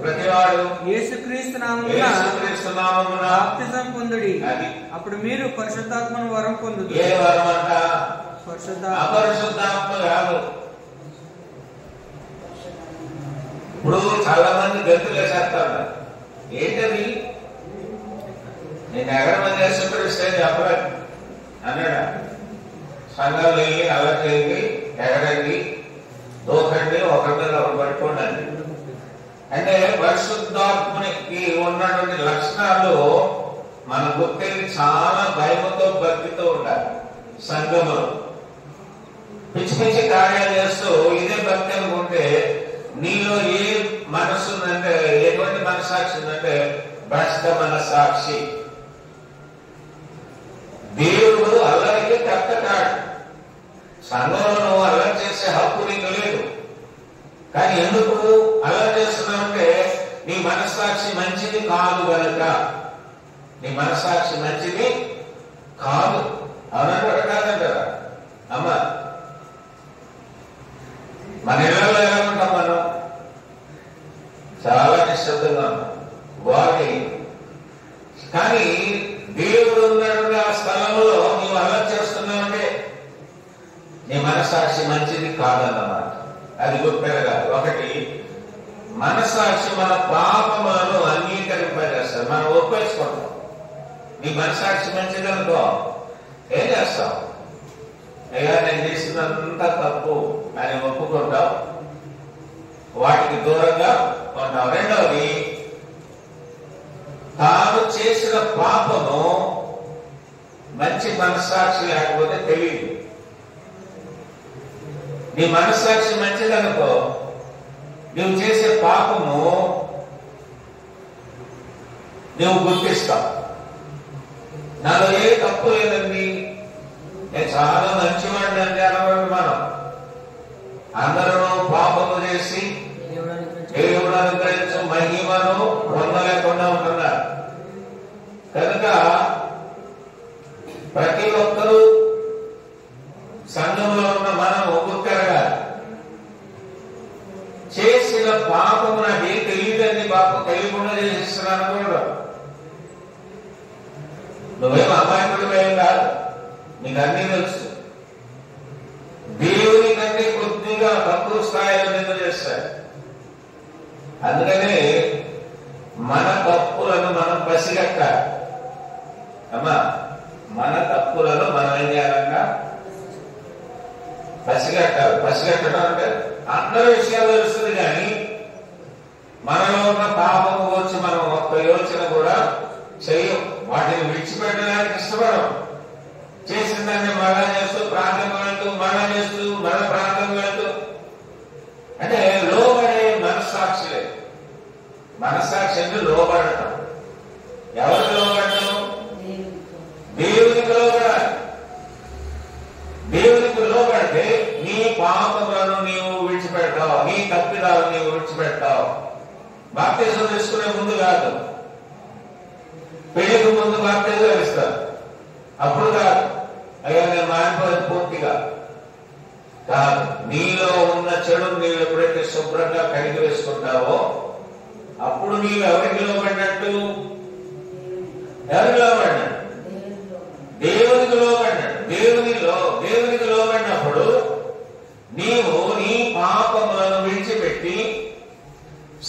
ప్రతివాడు యేసుక్రీస్తు నామమున బాప్తిజం పొందుడి. అప్పుడు మీరు పరిశుద్ధాత్మను వరం పొందుతారు. ఏ వరం అంట? అపరిశుద్ధాత్మ కాదు. ఇప్పుడు చాలా మంది గంతులు వేసేస్తారు. ఏంటది? నేను ఎగరమని యేసుక్రీస్తు చెప్పలేదు అన్నాడా? సంఘాలు వెళ్ళి అల్లరి చేయండి, ఎగరండి, దూకండి, ఒకరి మీద ఒకరు పట్టుకోండి. అంటే పరిశుద్ధాత్మనికి ఉన్నటువంటి లక్షణాలు మన గుర్తించి చాలా భయముతో భక్తితో ఉండాలి. సంఘములో పిచ్చి పిచ్చి కార్యాలు చేస్తూ ఇదే భక్తి అనుకుంటే నీలో ఏ మనస్సు ఉందంటే, ఎటువంటి మనస్సాక్షి ఉందంటే భ్రష్ట మనస్సాక్షి. దేవుడు అల్లరికి కట్టకాడు. సంఘంలో నువ్వు అల్లరి చేసే హక్కు నీకు లేదు. కానీ ఎందుకు అల్లరి చేస్తున్నావంటే నీ మనస్సాక్షి మంచిది కాదు కనుక. నీ మనస్సాక్షి మంచిది కాదు. అవునంటారా కాదంటారా? అమ్మ, మన ఇళ్లలో ఎలా ఉంటాం? మనం చాలా నిశ్శబ్దంగా ఉన్నాం. వారి కానీ దేవుడు ఉన్నటువంటి ఆ స్థలంలో నీవు అల్లరి చేస్తున్నావంటే నీ మనస్సాక్షి మంచిది కాదన్నమాట. అది గుర్తుపెరగాలి. ఒకటి, మనస్సాక్షి మన పాపములను అంగీకరింపజేస్తారు. మనం ఒప్పేసుకుంటాం. నీ మనస్సాక్షి మంచిది అనుకో, ఏం చేస్తావు? అయ్యా నేను చేసినంత తప్పు అని ఒప్పుకుంటావు, వాటికి దూరంగా ఉంటావు. రెండవది, తాను చేసిన పాపము మంచి మనస్సాక్షి లేకపోతే తెలియదు. నీ మనస్సాక్షి మంచిదనుకో, నువ్వు చేసే పాపము నువ్వు గుర్తిస్తావు. నాలో ఏ తప్పు లేదండి, నేను చాలా మంచివాడిని అంటే అనవాడు. మనం అందరూ పాపము చేసి దేవుడు అనుగ్రహించు మహిమను పొందలేకుండా ఉంటున్నారు. కనుక ప్రతి ఒక్కరూ సంఘంలో ఉన్న మనం ఒక్కొక్కరుగా చేసిన పాపము నాకు ఏం తెలియదండి, పాపం తెలియకుండా చేసిస్తున్నాను కూడా. నువ్వేం అమాయకుడు ఏం కాదు, నీకు అన్నీ తెలుసు. దేవుని కంటే కొద్దిగా తక్కువ స్థాయిలో నిన్ను చేస్తాడు. అందుకనే మన తప్పులను మనం పసిగట్టాలి. అమ్మా, మన తప్పులను మనం ఏం చేయాలన్నా పసిగట్టాలి. పసిగట్టడం అంటే అందరి విషయాలు తెలుస్తుంది, కానీ మనలో ఉన్న పాపము వచ్చి మనం ఒక్క యోచన కూడా చెయ్యం. వాటిని విడిచిపెట్టడానికి ఇష్టపడం. చేసిన దాన్ని మళ్ళా చేస్తూ, ప్రాంతం వెళ్తూ, మళ్ళా చేస్తూ, మన ప్రాంతం వెళ్తూ, అంటే లోబడే మనస్సాక్షి లేదు. మనస్సాక్షి అంటే లోబడటం. ఎవరికి లోబడటం? దేవునికి లోబడాలి. దేవునికి లోబడితే నీ పాపములను నీవు విడిచిపెడతావు, నీ తప్పిదాలను నీవు విడిచిపెడతావు. బాప్తిజం తీసుకునే ముందు కాదు, పెళ్లికి ముందు బాప్తిజం ఇస్తారు. అప్పుడు కాదు, అయ్యా నేను మారిపోయి పూర్తిగా కాదు. నీలో ఉన్న చెడు నీవు ఎప్పుడైతే శుభ్రంగా కడిగి వేసుకుంటావో అప్పుడు నీవు ఎవరికి లోబడినట్టు? ఎవరికి లోబడినట్టు? దేవునికి లోబడినట్టు. దేవునికి లోబడినప్పుడు నీవు నీ పాపములను విడిచిపెట్టి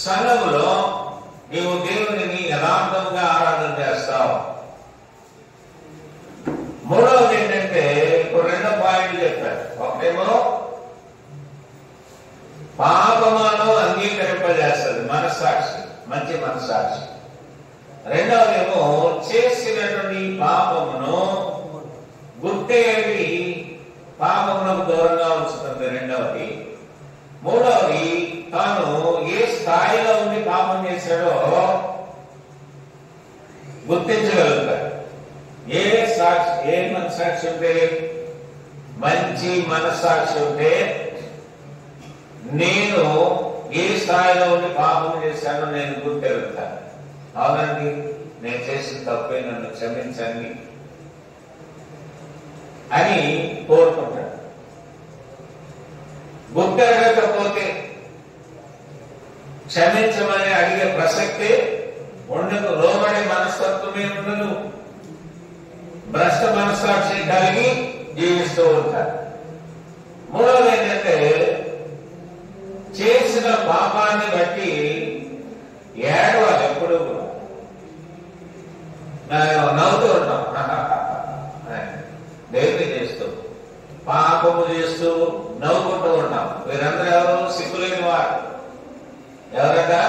సంఘములో నీవు దేవునిని యథార్థంగా ఆరాధన చేస్తావు. మూడవది ఏంటంటే, ఇప్పుడు రెండో పాయింట్లు చెప్పారు. ఒకటేమో పాపములను అంగీకరింపజేస్తుంది మనస్సాక్షి, మంచి మనస్సాక్షి. రెండవదేమో చేసినటువంటి పాపమును గుర్తేవి పాపమునకు దూరంగా ఉంచుతుంది రెండవది. మూడవది, తాను ఏ స్థాయిలో ఉండి పాపం చేశాడో గుర్తించగలుగుతాడు. ఏ మనస్సాక్షి ఉంటే? మంచి మనస్సాక్షి ఉంటే నేను ఏ స్థాయిలో ఉండి పాపం చేశానో నేను గుర్తెరుగుతాను. అవునండి, నేను చేసిన తప్పే, నన్ను క్షమించండి అని కోరుకుంటాడు. గుర్తెరగకపోతే క్షమించమని అడిగే ప్రసక్తే ఉండదు. లోబడే మనస్తత్వమే ఉండదు. భ్రష్ట మనస్సాక్షి కలిగి జీవిస్తూ ఉంటారు. మూడవది ఏంటంటే, చేసిన పాపాన్ని బట్టి ఏడవాలి. ఎప్పుడు నవ్వుతూ ఉంటాం. దేవుని చేస్తూ, పాపము చేస్తూ నవ్వుకుంటూ ఉంటాం. వీరందరూ ఎవరు? సిగ్గులేని వారు. ఎవరన్నా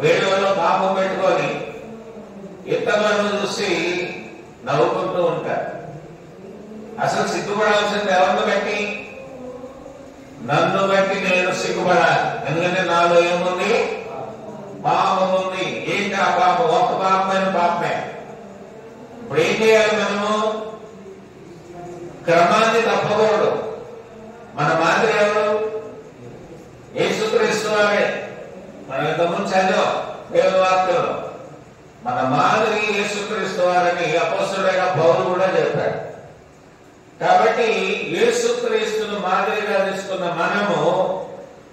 వేడిలో పాపం పెట్టుకొని ఇతరులను చూసి నవ్వుకుంటూ ఉంటారు. అసలు సిగ్గుపడాల్సింది ఎవరిని బట్టి? నన్ను బట్టి నేను సిగ్గుపడాలి. ఎందుకంటే నాలో ఏముంది? పాపం ఉంది. ఏంటి ఆ పాపం? ఒక్క పాపమైన పాపమే. ఇప్పుడు ఏం చేయాలి? మనము క్రమాన్ని తప్పకూడదు. మన మాదిరి ఎవరు? యేసుక్రీస్తు వారే. మనం ఇంతకుముందు చదివాం దేవుని వాక్యంలో. మన మాదిరి యేసుక్రీస్తు వారని అపోస్తలుడైన పౌలు కూడా చెప్పాడు. కాబట్టి యేసుక్రీస్తును మాదిరిగా తీసుకున్న మనము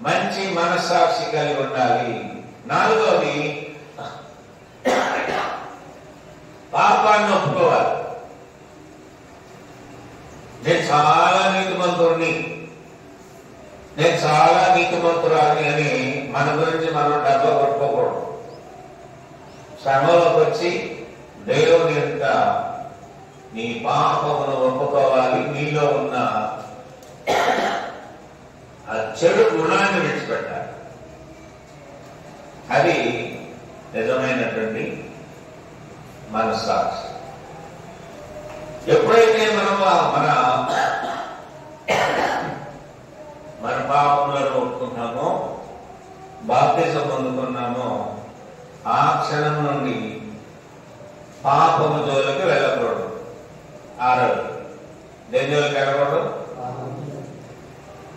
మంచి మనస్సాక్షి కలిగి ఉండాలి. నాలుగోది, పాపాన్ని ఒప్పుకోవాలి. నేను చాలా నీతిమంతుడిని, నేను చాలా నీతిమంతురాలని అని మన గురించి మనం డబ్బా కొట్టుకోకూడదు. శ్రమలోకి వచ్చి దేవుని యొక్క నీ పాపమును ఒప్పుకోవాలి. నీలో ఉన్న ఆ చెడు గుణాన్ని విడిచిపెట్టాలి. అది నిజమైనటువంటి మనస్సాక్షి. ఎప్పుడైతే మనం మన పాపములను ఒప్పుకుంటామో, బాప్తిజం పొందుకున్నామో, ఆ క్షణం నుండి పాపము జోలికి వెళ్ళకూడదు. ఆరోగ్యం దేని జోలికి వెళ్ళకూడదు.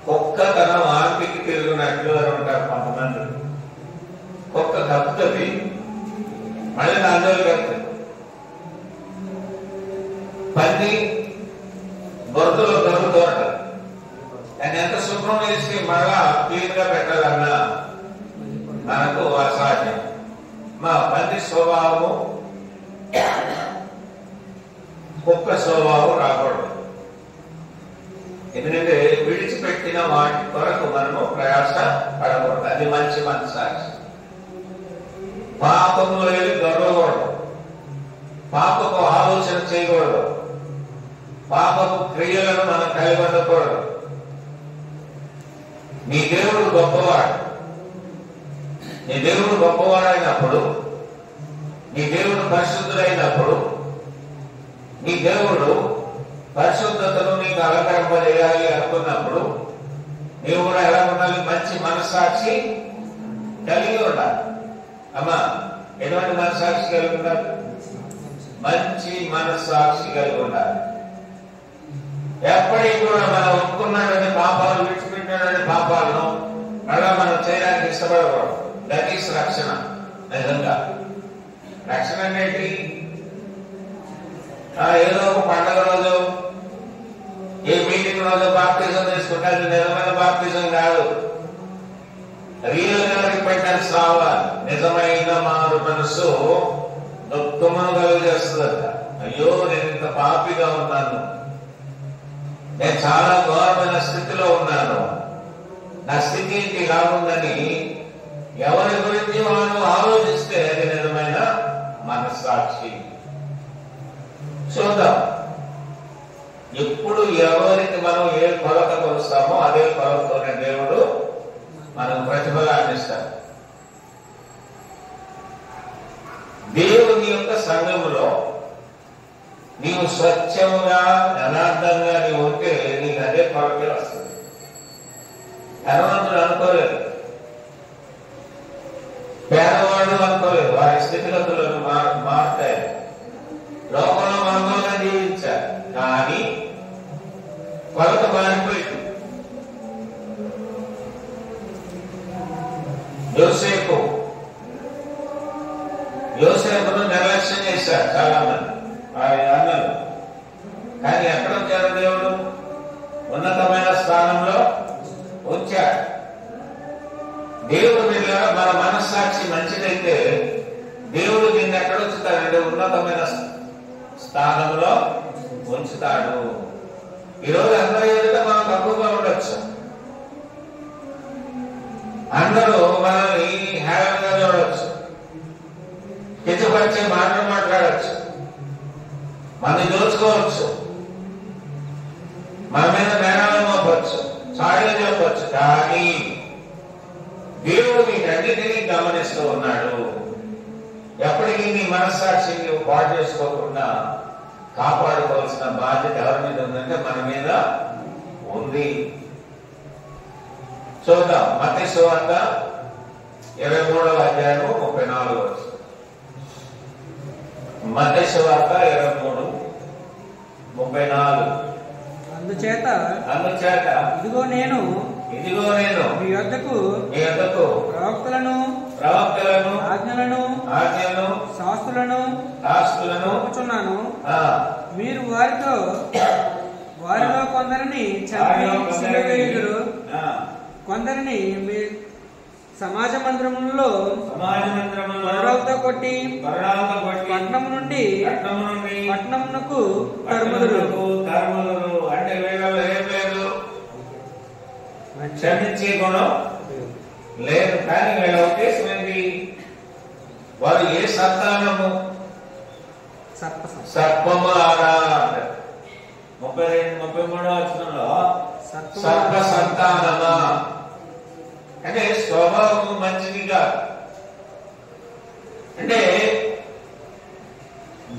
కుక్క తన వాంతికి తిరుగునట్లు అని ఉంటారు కొంతమంది. కుక్క తప్పుతుంది, మళ్ళీ దాని జోలికి వెళ్తుంది. పంది బొరదలో దొరుకుతూ ఉంటుంది. దాన్ని ఎంత శుభ్రం చేసి మళ్ళా క్లీన్ గా పెట్టాలన్నా మనకు అసాధ్యం. మా పంది స్వభావము కుక్క స్వభావం రాకూడదు. ఎందుకంటే విడిచిపెట్టిన వాటి కొరకు మనము ప్రయాస పడకూడదు. అది మంచి మనస్సాక్షి. పాపంలో వెళ్ళి దొరకకూడదు, పాపపు ఆలోచన చేయకూడదు, పాపపు క్రియలను మనం కలిగి ఉండకూడదు. నీ దేవుడు గొప్పవాడు. నీ దేవుడు గొప్పవాడైనప్పుడు, నీ దేవుడు పరిశుద్ధుడైనప్పుడు, నీ దేవుడు పరిశుద్ధతను నీకు అలంకరింపజేయాలి అనుకున్నప్పుడు నీవు కూడా ఎలా ఉండాలి? మంచి మనస్సాక్షి కలిగి ఉండాలి. అమ్మా, ఎటువంటి మనస్సాక్షి కలిగి ఉండాలి? మంచి మనస్సాక్షి కలిగి ఉండాలి. ఎప్పటికీ కూడా మనం ఒప్పుకున్నాడని పాపాలు, విడిచిపెట్టినాడని పాపాలను మళ్ళా మనం చేయడానికి ఇష్టపడకూడదు. దట్ ఈస్ రక్షణ. నిజంగా రక్షణ అనేది ఏదో ఒక పండగ రోజు, ఏ మీటింగ్ రోజు బాప్తిజం తీసుకుంటే అది నిజమైన బాప్తిజం కాదు. రియల్ గా రిపెంటెన్స్ రావాలి. నిజమైన మారు మనసు దుఃఖమును కలుగజేస్తుందట. అయ్యో, నేను ఇంత పాపిగా ఉన్నాను, నేను చాలా ఘోరమైన స్థితిలో ఉన్నాను, నా స్థితి ఇంటి కాకుందని ఎవరి గురించి వారు ఆలోచిస్తే అది నిజమైన మనస్సాక్షి. చూద్దాం, ఎప్పుడు ఎవరికి మనం ఏ కొలత కొలుస్తామో అదే కొలతతోనే దేవుడు మనం ప్రతిఫలాన్ని ఇస్తాడు. దేవుని యొక్క సంఘములో నీవు స్వచ్ఛముగా యథార్థంగా నీవు ఉంటే నీకు అదే కొలతే వస్తుంది. ధనవంతుడు అనుకోలేదు, పేదవాడు అనుకోలేదు. వారి స్థితిగతులను మారుతాయి. లోకంలో మనమూలంగా జీవించారు, కానీ కొలత మారిపోయింది. యోసేపును నిర్లక్ష్యం చేశారు చాలా మంది వారి అన్నలు. కానీ ఎక్కడ ఉంచారు? దేవుడు ఉన్నతమైన స్థానంలో ఉంచాడు. దేవుడు మీద మన మనస్సాక్షి మంచిదైతే దేవుడు దీన్ని ఎక్కడ ఉంచుతాడంటే ఉన్నతమైన స్థానంలో ఉంచుతాడు. ఈరోజు అందరి ఎదుట మనం తక్కువగా ఉండొచ్చు, అందరూ మనల్ని హేళనగా చూడవచ్చు, కించపరిచే మాటలు మాట్లాడచ్చు, మనని దోచుకోవచ్చు, మన మీద నేరాలు మోపచ్చు, సాయం చెప్పచ్చు. కానీ దేవుడు వీటన్నిటినీ గమనిస్తూ ఉన్నాడు. ఎప్పటికీ నీ మనస్సాక్షిని పాటు చేసుకోకుండా కాపాడుకోవాల్సిన బాధ్యత ఎవరి మీద ఉందంటే మన మీద ఉంది. చూద్దాం, మత్తయి సువార్త 23వ అధ్యాయము 34వ వచనం. మత్తయి సువార్త 23:34. అందుచేత ఇదిగో నేను మీ యొద్దకు ప్రవక్తలను ప్రవక్తలను ఆజ్ఞలను శాస్త్రులను పంపుచున్నాను. మీరు వారిలో కొందరిని చంపి శిలువ వేయుదురు, కొందరిని మీ సమాజ మందిరములలో కొరడాలతో కొట్టి పట్టణము నుండి పట్టణమునకు తరుముదురు. అంటే వీళ్ళలో ఏం లేదు, క్షమించే గుణం లేదు. కానీ వీళ్ళ ఉద్దేశం ఏంటి? వారు ఏ సంతానము? సర్పములారా. 32-33 వచనంలో సర్ప సంతానమా అంటే స్వభావము మంచిదిగా, అంటే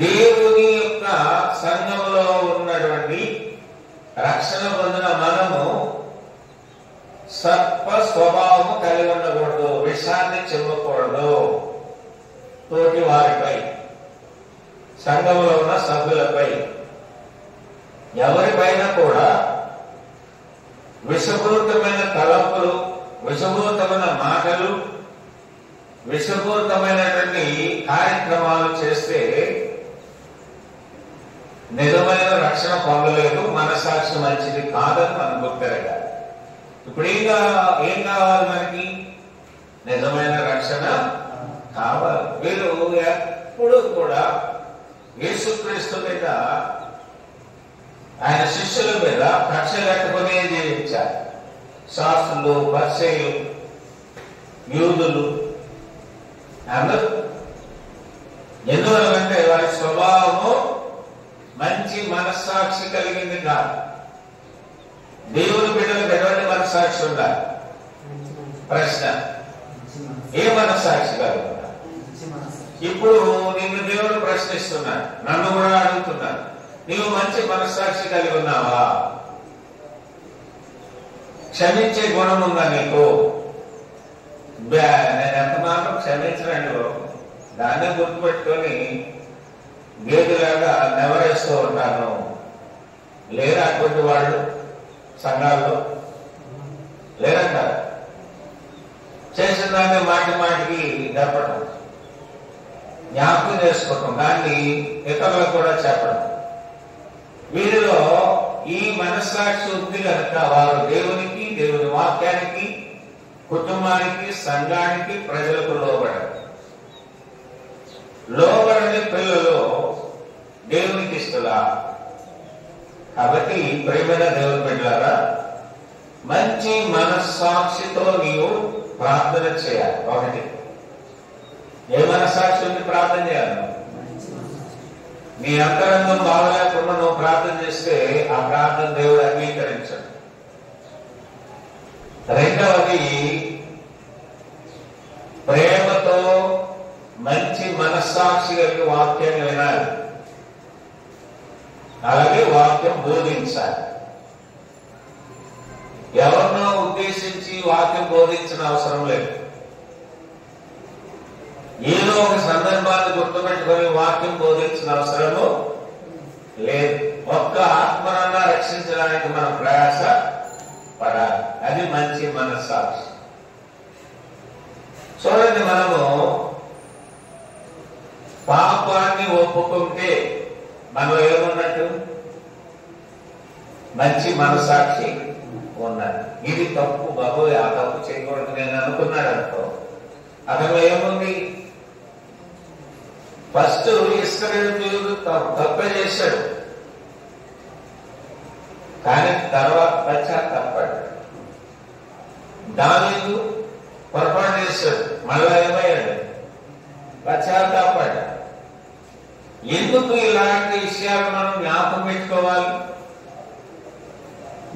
దేవుని యొక్క సంఘములో ఉన్నటువంటి రక్షణ పొందిన మనము సర్ప స్వభావము కలిగి ఉండకూడదు, విషాన్ని చెమ్మకూడదు. తోటి వారిపై, సంఘంలో ఉన్న సభ్యులపై, ఎవరిపైన కూడా విషపూరితమైన తలంపులు, విషపూరితమైన మాటలు, విషపూరితమైనటువంటి కార్యక్రమాలు చేస్తే నిజమైన రక్షణ పొందలేదు, మనసాక్షి మంచిది కాదని మనం గుర్తెరగాలి. ఇప్పుడు ఏం కావాలి మనకి? నిజమైన రక్షణ కావాలి. వీరు ఎప్పుడు కూడా యేసుక్రీస్తు మీద, ఆయన శిష్యుల మీద కక్ష కట్టుకునే జీవించారు. శాస్త్రులు, పరిసయ్యులు, యూదులు అందరూ. ఎందువల్లంటే వారి స్వభావము మంచి మనస్సాక్షి కలిగింది కాదు. దేవుని బిడ్డలకు ఎటువంటి మనస్సాక్షి ఉండాలి? ప్రశ్న, ఏ మనస్సాక్షి కలిగి ఉండాలి? ఇప్పుడు నిన్ను దేవుడు ప్రశ్నిస్తున్నాడు, నన్ను కూడా అడుగుతున్నాడు, నీవు మంచి మనస్సాక్షి కలిగి ఉన్నావా? క్షమించే గుణం ఉందా నీకు? నేను ఎంత మాత్రం క్షమించనండి, దాన్నే గుర్తుపెట్టుకొని గేదెలాగా నెవరేస్తూ ఉంటాను. లేదా అటువంటి వాళ్ళు సంఘాల్లో లేరంటారు. చేసిన దాన్ని మాటికి చెప్పడం, జ్ఞాపకం చేసుకోవటం, దాన్ని ఇతరులకు కూడా చెప్పడం. వీరిలో ఈ మనస్సాక్షి ఉంది కనుక వారు దేవునికి, దేవుని వాక్యానికి, కుటుంబానికి, సంఘానికి, ప్రజలకు లోబడని పిల్లలు దేవునికి ఇష్టలా. కాబట్టి ప్రియమైన దేవుని బిడ్డలారా, మంచి మనస్సాక్షితో నీవు ప్రార్థన చేయాలి. ఒకటి, ఏ మనస్సాక్షి ఉంది ప్రార్థన చేయాలి? నీ అంతరంగం బాగలేకుండా నువ్వు ప్రార్థన చేస్తే ఆ ప్రార్థన దేవుడు అంగీకరించడు. రెండవది, ప్రేమతో మంచి మనస్సాక్షి కలిగి వాక్యాన్ని వినాలి, అలాగే వాక్యం బోధించాలి. ఎవరినో ఉద్దేశించి వాక్యం బోధించిన అవసరం లేదు. ఏదో ఒక సందర్భాన్ని గుర్తుపెట్టుకొని వాక్యం బోధించిన అవసరము లేదు. ఒక్క ఆత్మనన్నా రక్షించడానికి మనం ప్రయాస పడాలి. అది మంచి మనస్సాక్షి. చూడండి, మనము పాపాన్ని ఒప్పుకుంటే మనం ఏమున్నట్టు? మంచి మనస్సాక్షి ఉన్నది. ఇది తప్పు బాబు, ఆ తప్పు చేయకూడదు నేను అనుకున్నాడు అనుకో, అతను ఏముంది? ఫస్ట్ ఇశ్రాయేలు తప్పే చేశాడు, కానీ తర్వాత పశ్చాత్తాపడ్డాడు. దావీదు పొరపాటు చేశాడు, మళ్ళా ఏమయ్యాడు? పశ్చాత్తాపడ్డాడు. ఎందుకు ఇలాంటి విషయాలు మనం జ్ఞాపకం పెట్టుకోవాలి?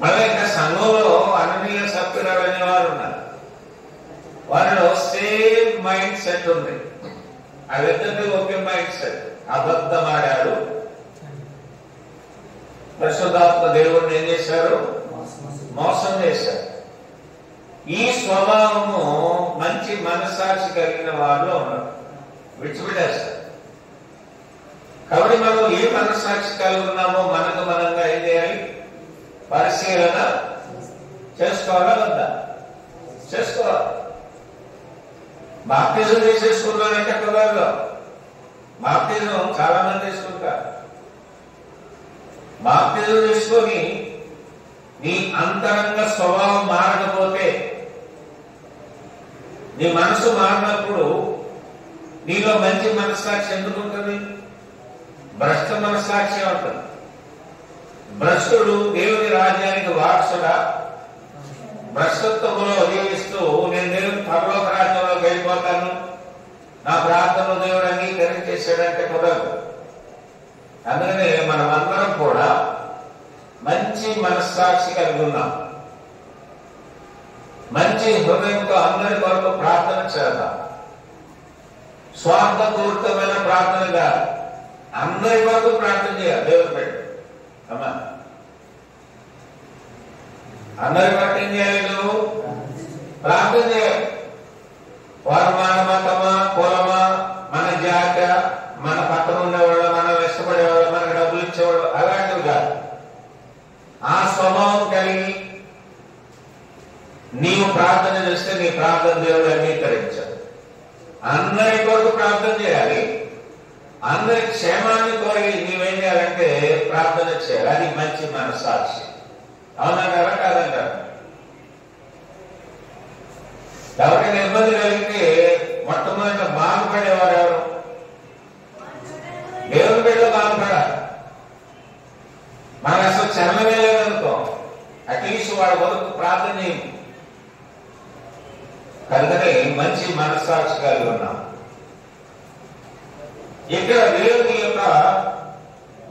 మళ్ళీ ఇంకా సంఘంలో అననీయ సభ్యురాలు అనేవారు ఉన్నారు. వారిలో సేమ్ మైండ్ సెట్ ఉంది. వాళ్ళిద్దరికీ ఒకే మైండ్ సెట్. అబద్ధం ఆడారు, పరిశుద్ధాత్మ దేవుడిని ఏం చేశారు? మోసం చేశారు. ఈ స్వభావము మంచి మనస్సాక్షి కలిగిన వారిలో ఉన్నారు, విడిచిపెట్టేస్తారు. కాబట్టి మనం ఏ మనస్సాక్షి కలిగి ఉన్నామో మనకు మనంగా ఏం చేయాలి? పరిశీలన చేసుకోవాలా వద్దా? చేసుకోవాలి. బాప్తిజం చేసేసుకున్నానంటే కుదరదు. బాప్తిజం చాలా మంది తీసుకుంటారు. బాప్తిజం తీసుకొని నీ అంతరంగ స్వభావం మారకపోతే, నీ మనసు మారినప్పుడు నీలో మంచి మనస్సాక్షి ఎందుకు ఉంటుంది? భ్రష్ట మనస్సాక్షి ఉంటుంది. భ్రష్టుడు దేవుని రాజ్యానికి వారసుడా? భ్రష్టత్వంలో జీవిస్తూ నేను దేవుని పరలోక రాజ్యంలోకి వెళ్ళిపోతాను, నా ప్రార్థనలో దేవుడు అంగీకరించేసాడంటే కుదరదు. అందుకనే మనమందరం కూడా మంచి మనస్సాక్షి కలిగి ఉన్నాం. మంచి హృదయంతో అందరి కొరకు ప్రార్థన చేద్దాం. స్వార్థపూరితమైన ప్రార్థన కాదు, అందరి కొరకు ప్రార్థన చేయాలి. దేవుడు పెట్టు అమ్మా, అందరి కొరకు ఏం చేయాలి? నువ్వు ప్రార్థన చేయాలి. వారు మన మతమా, కులమా, మన జాత, మన పక్కన ఉండేవాళ్ళు, మనం ఇష్టపడేవాళ్ళు, మనకు డబ్బులు ఇచ్చేవాళ్ళు, అలాంటివి కాదు. ఆ స్వభావం కలిగి నీవు ప్రార్థన చేస్తే నీ ప్రార్థన దేవుడు అంగీకరించాడు. అందరి కొరకు ప్రార్థన చేయాలి. అందరి క్షేమాన్ని కోరి నీవేం చేయాలంటే ప్రార్థన చేయాలి. అది మంచి మనస్సాక్షి. అవునంటారా కాదంటారా? ఎవరికైనా ఇబ్బంది కలిగితే మొట్టమొదట బాధపడేవారు ఎవరు? దేవుని బిడ్డలు బాధపడాలి. మనకు అసలు చల్లనే లేదనుకో, అట్లీస్ట్ వాడి వరకు ప్రార్థన చేయండి. కనుకనే మంచి మనస్సాక్షి కలిగి ఉన్నాం. ఇక్కడ దేవుని యొక్క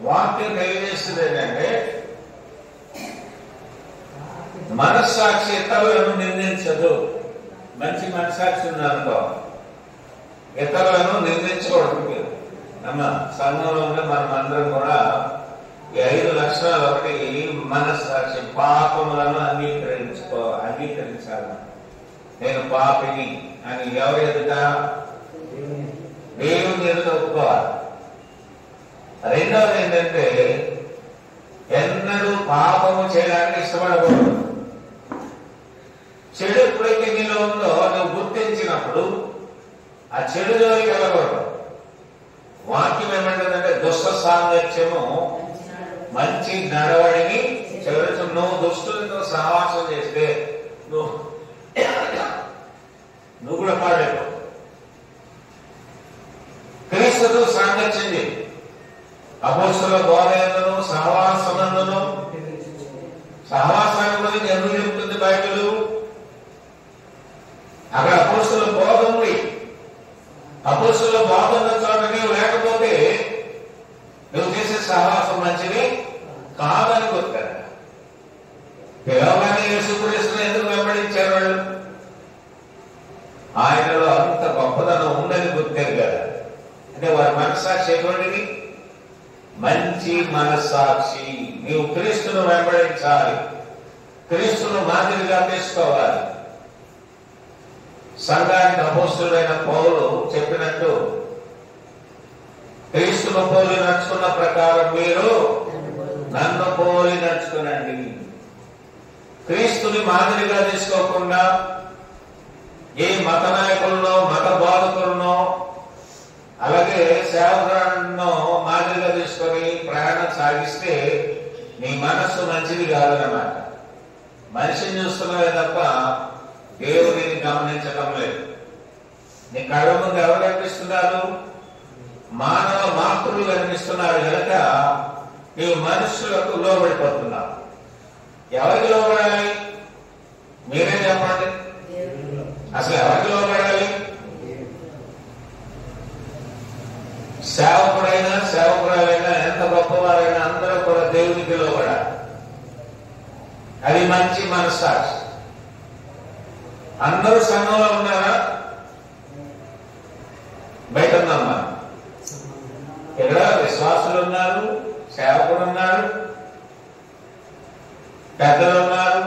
వాక్యం తెలియజేస్తుంది ఏంటంటే, మనస్సాక్షి ఇతరులను నిందించదు. మంచి మనస్సాక్షి ఉందనుకో, ఇతరులను నిందించకూడదు. అమ్మ సంఘంలో ఉంటే మనం అందరం కూడా ఈ 5 లక్షణాలు. ఒకటి మనస్సాక్షి, పాపములను అంగీకరించాలి. నేను పాపిని అని ఎవరు ఎదుట? దేవుని ఎదుట ఒప్పుకోవాలి. రెండవది ఏంటంటే, ఎన్నడూ పాపము చేయడానికి ఇష్టపడకూడదు. చెడు ఎప్పుడైతే నీలో ఉందో నువ్వు గుర్తించినప్పుడు ఆ చెడు జోలికి వెళ్ళకూడదు. వాక్యం ఏమంటుందంటే, దుష్ట సాంగత్యము మంచి నడవడిని చెడు. నువ్వు దుష్టులతో సహవాసం చేస్తే నువ్వు కూడా పాడలేవు. క్రీస్తుతో సాంగత్యం చేయి. అపోస్తల బోధనందును సహవాసనందును, సహవాసాన్ని గురించి ఎందుకు చెప్తుంది బైబిల్? అక్కడ అపోస్తల బోధ ఉంది. అపోస్తల బోధ ఉన్న చోట నీవు లేకపోతే నువ్వు చేసే సహవాసం మంచిది కాదని కొట్టారు. పిలవగానే యేసుక్రీస్తును ఎందుకు వెంబడించారు వాళ్ళు? ఆయనలో అంత గొప్పదనం ఉందని గుర్తారు కదా. అంటే వారి మనస్సాక్షి ఎటువంటిది? మంచి మనస్సాక్షి. నీవు క్రీస్తును వెంబడించాలి, క్రీస్తును మాదిరిగా తీసుకోవాలి. సంఘానికి అపోస్తులైన పౌలు చెప్పినట్టు, క్రీస్తును పోలి నడుచుకున్న ప్రకారం మీరు నన్ను పోలి నడుచుకునండి. క్రీస్తుని మాదిరిగా తీసుకోకుండా ఏ మత నాయకులను, మత బాధకులను, అలాగే సేవకులను మాదిరిగా తీసుకొని ప్రయాణం సాగిస్తే నీ మనస్సు మంచిది కాదన్నమాట. మనిషిని చూస్తున్నావే తప్ప దేవుడిని గమనించడం లేదు. నీ కళ్ళ ముందు ఎవరు కనిపిస్తున్నారు? మానవ మాతృలు కనిపిస్తున్నారు కనుక నీవు మనుషులకు లోబడిపోతున్నావు. ఎవరికి లోబడాలి? మీరే చెప్పండి. అసలు ఎవరికి లోబడాలి? సేవకుడైనా సేవకురాలైనా ఎంత గొప్పవారైనా అందరూ కూడా దేవునికి లోబడాలి. అది మంచి మనస్సాక్షి. అందరూ సంఘంలో ఉన్నారా? బయట ఉన్నామా? ఇక్కడ విశ్వాసులు ఉన్నారు, సేవకుడు ఉన్నారు, పెద్దలు ఉన్నారు.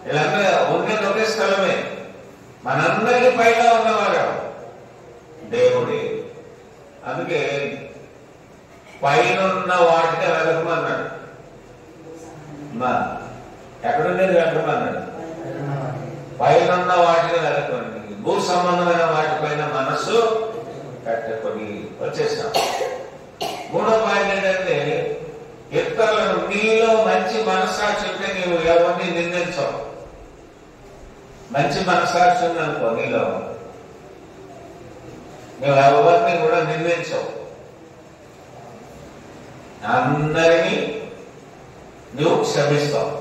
వీళ్ళందరూ ఉండేది ఒకే స్థలమే. మనందరికీ పైన ఉన్నవాడు దేవుడే. అందుకే పైన వాటిని వెతకమన్నాడు. ఎక్కడుండేది వెతకమన్నాడు? పైన వాటిని వెతకండి. భూ సంబంధమైన వాటిపైన మనసు కట్టుకొని వచ్చేసాం. మూడో పాయింట్ ఏంటంటే ఇతరులను నీలో మంచి మనస్సాక్షి ఉంటే నీవు ఎవరిని నిందించవు. మంచి మనస్సాక్షి ఉందనుకో నీలో, నువ్వు ఎవరిని కూడా నిందించవు. అందరినీ నువ్వు క్షమిస్తావు.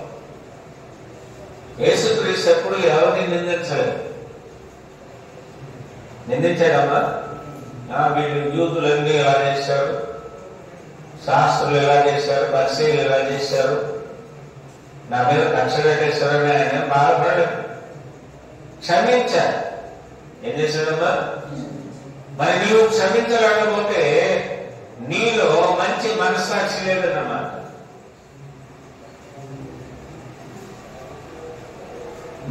యేసుక్రీస్తు ఎప్పుడు ఎవరిని నిందించలేదు. నిందించాడమ్మా? వీళ్ళు యూదులన్నీ ఎలా చేశారు, శాస్త్రులు ఎలా చేశారు, పరిశీలు ఎలా చేశారు, నా మీద కక్ష కట్టేశారని ఆయన బాధపడలేదు, క్షమించాడు. ఏం చేశాడమ్మా? మరి నీవు క్షమించలేకపోతే నీలో మంచి మనస్సాక్షి లేదన్నమాట.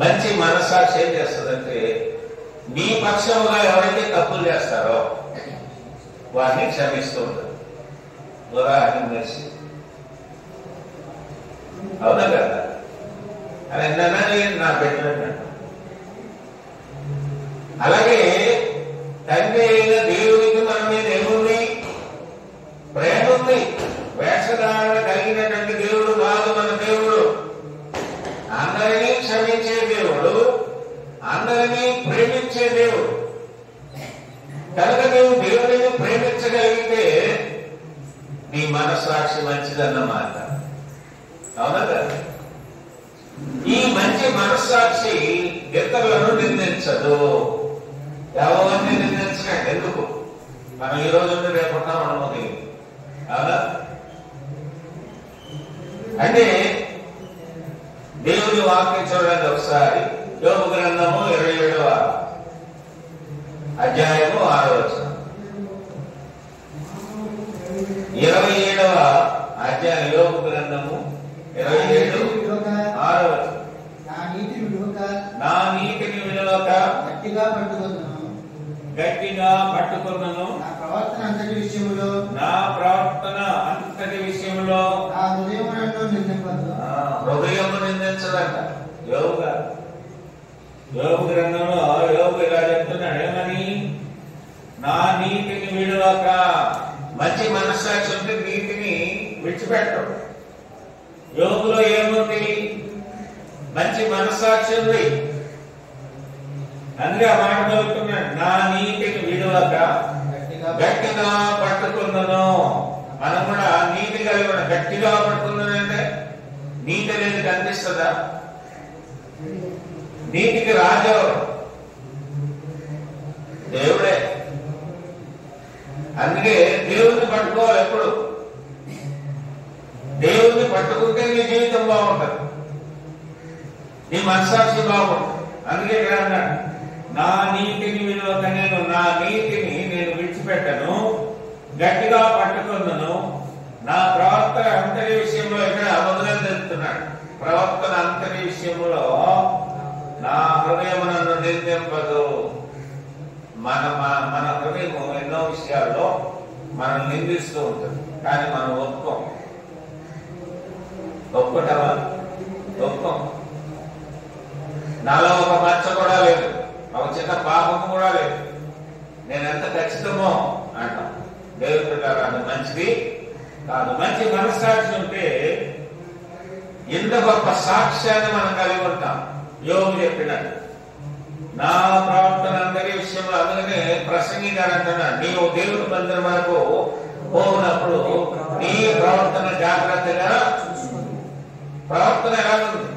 మంచి మనస్సాక్షి ఏం చేస్తుందంటే నీ పక్షముగా ఎవరైతే తప్పులు చేస్తారో వారిని క్షమిస్తూ ఉంటుంది. ఉదాహరణ అవునా కదా? అని నా పెట్టినట్టు. అలాగే తండ్రి అయిన దేవునికి మన మీద ఏముంది? ప్రేమ ఉంది. వేషధారణ కలిగినటువంటి దేవుడు కాదు మన దేవుడు. అందరినీ క్షమించే దేవుడు, అందరినీ ప్రేమించే దేవుడు. కనుక నువ్వు దేవుడిని ప్రేమించగలిగితే నీ మనస్సాక్షి మంచిదన్నమాట. అవునా కదా? ఈ మంచి మనస్సాక్షి ఇతరులను నిందించదు. ఎవరిని నిందించకండి. ఎందుకు? మనం ఈ రోజు నుండి రేపుంటాం అనుమతి. అవునా? అంటే దేవుని వాక్యం చూడండి ఒకసారి. యోబు గ్రంథము 27వ అధ్యాయము 6వ వచనం. 27వ అధ్యాయం యోబు గ్రంథము 27 6వ వచనం. నా నీతిని విలువక గట్టిగా పట్టుకున్నాను. నా ప్రవర్తన అంతటి విషయంలో హృదయము నిందించదంట. యోబు గ్రంథంలో యోబు ఇలా చెప్తున్నాడు. ఏమని? నా నీతిని విడువక. మంచి మనస్సాక్షి ఉంటే నీతిని విడిచిపెట్టడు. యోబులో ఏముంది? మంచి మనస్సాక్షి ఉంది. అందుకే ఆ మాట చదువుతున్నాడు. నా నీతిని విడువక గట్టిగా పట్టుకున్నాను. మనం కూడా నీతి కలిగి ఉన్న గట్టిగా పట్టుకున్నానంటే నీతి అనేది కనిపిస్తుందా? నీతికి రాజెవరు? దేవుడే. అందుకే దేవుడిని పట్టుకోవాలి ఎప్పుడు. దేవుడిని పట్టుకుంటే నీ జీవితం బాగుంటుంది, నీ మనస్సాక్షి బాగుంటుంది. అందుకే ఇక్కడ అన్నాడు, నా నీతిని విలువక నా నీతిని నేను విడిచిపెట్టను, గట్టిగా పట్టుకున్నాను. నా ప్రవర్తన అంతరి విషయంలో ఇక్కడ మొదలు తెలుపుతున్నాడు. ప్రవర్తన అంతరి విషయంలో నా హృదయం నన్ను నిందింపదు. మన హృదయం ఎన్నో విషయాల్లో మనం నిందిస్తూ ఉంటుంది, కానీ మనం ఒప్పుకుంటావా? ఒప్పుకోం. నాలో ఒక మచ్చ కూడా లేదు, ఒక చిన్న పాపం కూడా లేదు, నేను ఎంత ఖచ్చితమో అంటాం. దేవుడి ప్రకారం అది మంచిది కాదు. మంచి మనస్సాక్షి ఉంటే ఎంత గొప్ప సాక్ష్యాన్ని మనం కలిగి ఉంటాం. యోగు చెప్పినట్టు నా ప్రవర్తన అందరి విషయంలో. అందుకనే ప్రసంగి గారు అంటున్నాడు, నీవు దేవుడి మందిరం వరకు పోయినప్పుడు నీ ప్రవర్తన జాగ్రత్తగా. ప్రవర్తన ఎలా ఉంది?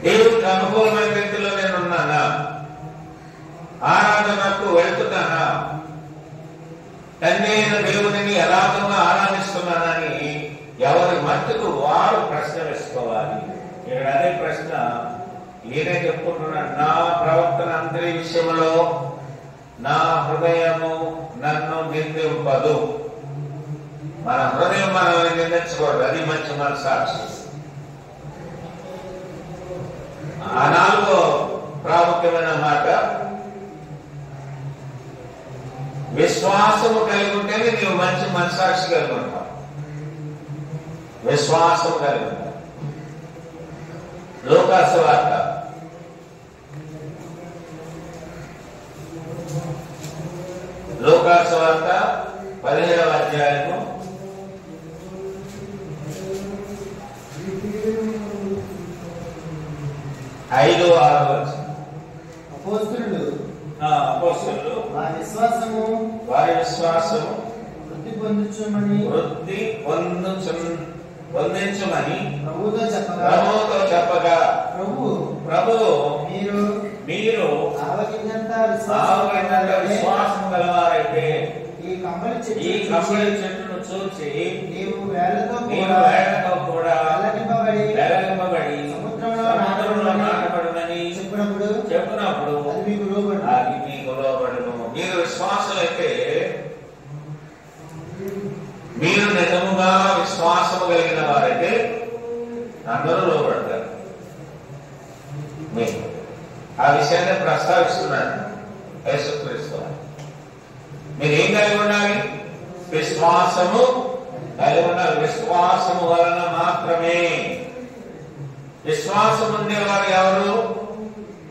దేవుడికి అనుకూలమైన రీతిలో నేను ఉన్నానా? ఆరాధనకు వెళ్తున్నానా? తండ్రి అయిన దేవుడిని ఎలాగంగా ఆరాధిస్తున్నానని ఎవరి మట్టుకు వారు ప్రశ్న వేసుకోవాలి. ఇక్కడ అదే ప్రశ్న ఈయనే చెప్పుకుంటున్నాడు. నా ప్రవర్తన అందరి విషయంలో నా హృదయము నన్ను నిందింపదు. మన హృదయం మనల్ని నిందించకూడదు. అది మంచి మనస్సాక్షి. ఆ నాలుగో ప్రాముఖ్యమైన మాట, విశ్వాసము కలిగి ఉంటేనే నీవు మంచి మనస్సాక్షి కలిగి ఉంటావు. విశ్వాసము కలిగి ఉంటావు. లూకా సువార్త వార్త 17వ అధ్యాయము 5, 6 వచనం. అపోస్తలులు అపోస్తలులు వారి విశ్వాసము వృద్ధి పొందించమని ప్రభువుతో చెప్పగా ప్రభు మీరు ఆవగింజంత విశ్వాసం గలవారైతే ఈ కమ్మలి చెట్టును చూచి నీవు వేళ్లతో కూడా వెల్లడింపబడి సముద్రంలో నాటబడునని చెప్పినప్పుడు అది మీకు లోబడును. మీరు విశ్వాసులైతే, మీరు నిజముగా విశ్వాసము కలిగిన వారైతే అందరూ లోబడతారు. మీకు ఆ విషయాన్ని ప్రస్తావిస్తున్నాడు యేసుక్రీస్తు. మీరేం కలిగి ఉండాలి? విశ్వాసము కలిగి ఉండాలి. విశ్వాసము వలన మాత్రమే. విశ్వాసం ఉండేవారు ఎవరు?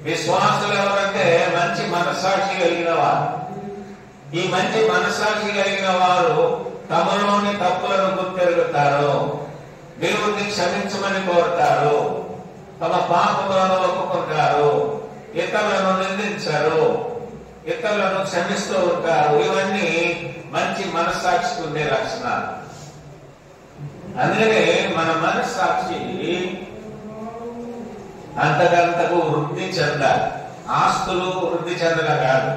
విశ్వాసులు ఎవరంటే మంచి మనస్సాక్షి కలిగిన వారు. ఈ మంచి మనస్సాక్షి కలిగిన వారు తమలోని తప్పులను గుర్తెరుగుతారు, దేవుణ్ణి క్షమించమని కోరుతారు, తమ పాపములను ఒప్పుకుంటారు, ఇతరులను నిందించరు, ఇతరులను క్షమిస్తూ ఉంటారు. ఇవన్నీ మంచి మనస్సాక్షికి ఉండే లక్షణాలు. అందుకనే మన మనస్సాక్షి అంతకంతకు వృద్ధి చెందాలి. ఆస్తులు వృద్ధి చెందడం కాదు,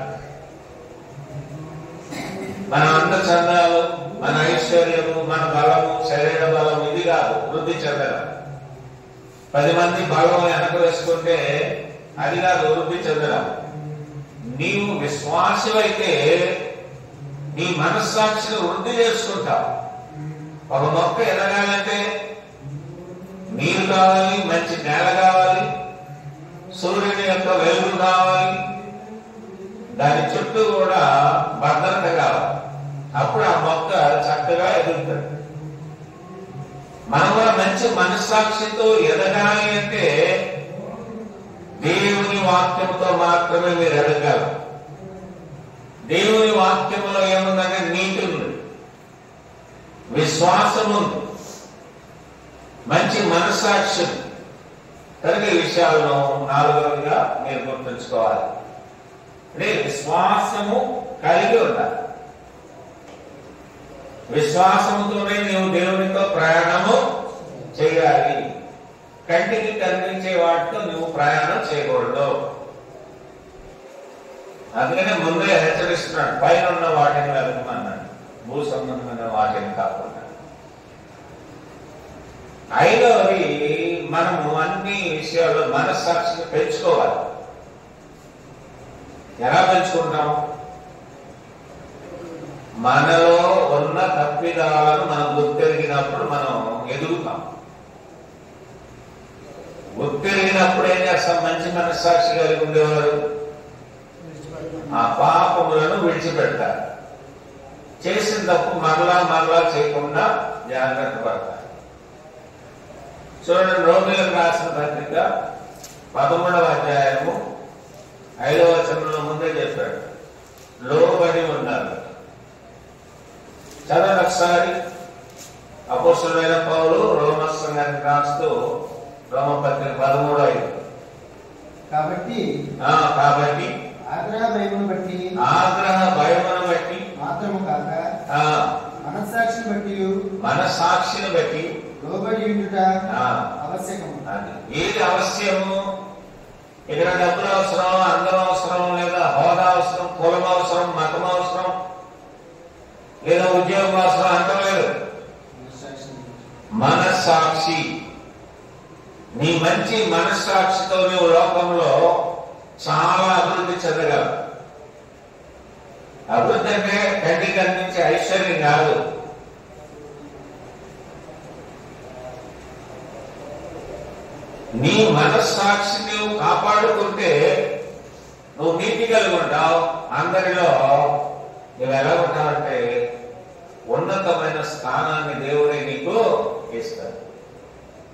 మన అంత చందాలు, మన ఐశ్వర్యము, మన బలము, శరీర బలం ఇది కాదు వృద్ధి చెందడం. 10 మంది బలం వెనక వేసుకుంటే అది కాదు వృద్ధి చెందడం. నీవు విశ్వాసమైతే నీ మనస్సాక్షిని వృద్ధి చేసుకుంటావు. ఒక మొక్క ఎదగాలంటే నీరు కావాలి, మంచి నేల కావాలి, సూర్యుని యొక్క వెలుగు కావాలి, దాని చుట్టూ కూడా భద్రత కావాలి. అప్పుడు ఆ మొక్క చక్కగా ఎదుగుతుంది. మనం కూడా మంచి మనస్సాక్షితో ఎదగాలి అంటే దేవుని వాక్యంతో మాత్రమే మీరు ఎదగాలి. దేవుని వాక్యంలో ఏముందంటే నీతి ఉంది, విశ్వాసం ఉంది, మంచి మనస్సాక్షి. కనుక ఈ విషయాలను 4వదిగా మీరు గుర్తుంచుకోవాలి. అంటే విశ్వాసము కలిగి ఉండాలి. విశ్వాసముతోనే నీవు దేవునితో ప్రయాణము చేయాలి. కంటికి కనిపించే వాటితో నువ్వు ప్రయాణం చేయకూడదు. అందుకనే ముందే హెచ్చరిస్తున్నాడు, పైన ఉన్న వాటిని వెళ్తామన్నాడు, భూ సంబంధమైన వాటిని కాకుండా. 5వది, మనము అన్ని విషయాల్లో మనస్సాక్షిని పెంచుకోవాలి. ఎలా పెంచుకుంటాం? మనలో ఉన్న తప్పిదాలను మనం గుర్తెరిగినప్పుడు మనం ఎదుగుతాం. గుర్తెరిగినప్పుడు ఏం చేస్తాం? మంచి మనస్సాక్షి కలిగి ఉండేవారు ఆ పాపములను విడిచిపెడతారు. చేసిన తప్పు మరలా చేయకుండా జాగ్రత్త పడతారు. చూడండి, రోమిలకు రాసిన పత్రిక 13వ అధ్యాయము 5వ వచనంలో ముందే చెప్పాడు, లోబడి ఉండాలి. చదవండి ఒకసారి. అపోస్తలుడైన పౌలు రోమ సంఘానికి రాస్తూ రోమపత్రిక 13:5. కాబట్టి ఆగ్రహ భయమును బట్టి మాత్రము కాక మనస్సాక్షిని బట్టి లోబడి ఉండుట ఆవశ్యకము. ఏది అవశ్యము? ఇక్కడ డబ్బులు అవసరం, అందం అవసరం, లేదా హోదా అవసరం, కులం అవసరం, మతం అవసరం, లేదా ఉద్యోగం అవసరం అంటలేదు. మనస్సాక్షి. నీ మంచి మనస్సాక్షితో నువ్వు లోకంలో చాలా అభివృద్ధి చెందగలవు. అభివృద్ధి అంటే కంటికి కనిపించే ఐశ్వర్యం కాదు. నీ మనస్సాక్షి నువ్వు కాపాడుకుంటే నువ్వు నీతి కలిగి ఉంటావు. అందరిలో నువ్వు ఎలా ఉంటావంటే ఉన్నతమైన స్థానాన్ని దేవుడే నీకు ఇస్తాడు.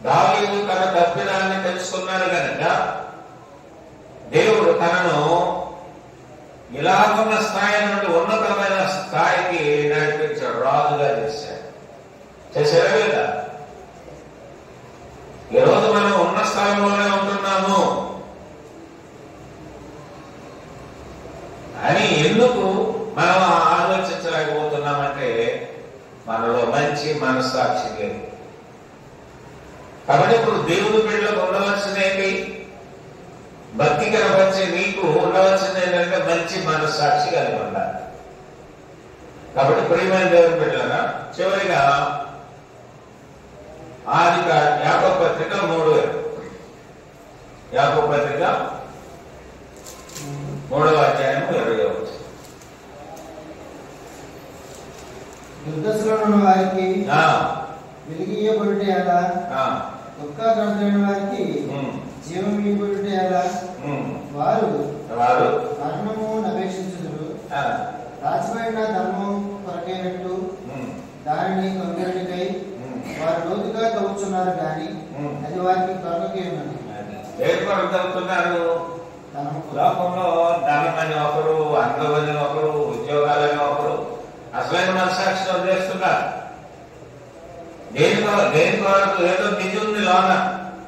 దావీదు తన తప్పిదాన్ని తెలుసుకున్నాడు కనుక దేవుడు తనను ఇలాగున్న స్థాయి నుండి ఉన్నతమైన స్థాయికి అని ఎందుకు మనం ఆలోచించలేకపోతున్నామంటే మనలో మంచి మనస్సాక్షి లేదు. కాబట్టి ఇప్పుడు దేవుని బిడ్డలకు ఉండవలసినవి, భక్తి కనపరిచే నీకు ఉండవలసింది ఏంటంటే మంచి మనస్సాక్షి కలిగి ఉండాలి. కాబట్టి ప్రియమైన దేవుని బిడ్డలారా, చివరిగా యాకోబు పత్రిక 3వ అధ్యాయం 20వ వచనం. దుర్దశలో ఉన్న వారికి వెలిగియబడుట ఎలా, దుఃఖాగ్రస్తులైన వారికి జీవం ఇవ్వబడుట ఎలా, వారు మరణము అపేక్షించుదురు, రాసిపోయిన ధర్మం కొరకైనట్టు దానిని కనుగొనకై వారు లోతుగా తవ్వుతున్నారు కానీ అది వారికి దొరకకే ఉన్నది. లోకంలో ధనం అని ఒకరు, అందం అని ఒకరు, ఉద్యోగాలని ఒకరు అసలైన మనసాక్షి వదిలేస్తున్నారు. దేని కొరకు ఏదో నిధి ఉంది లోన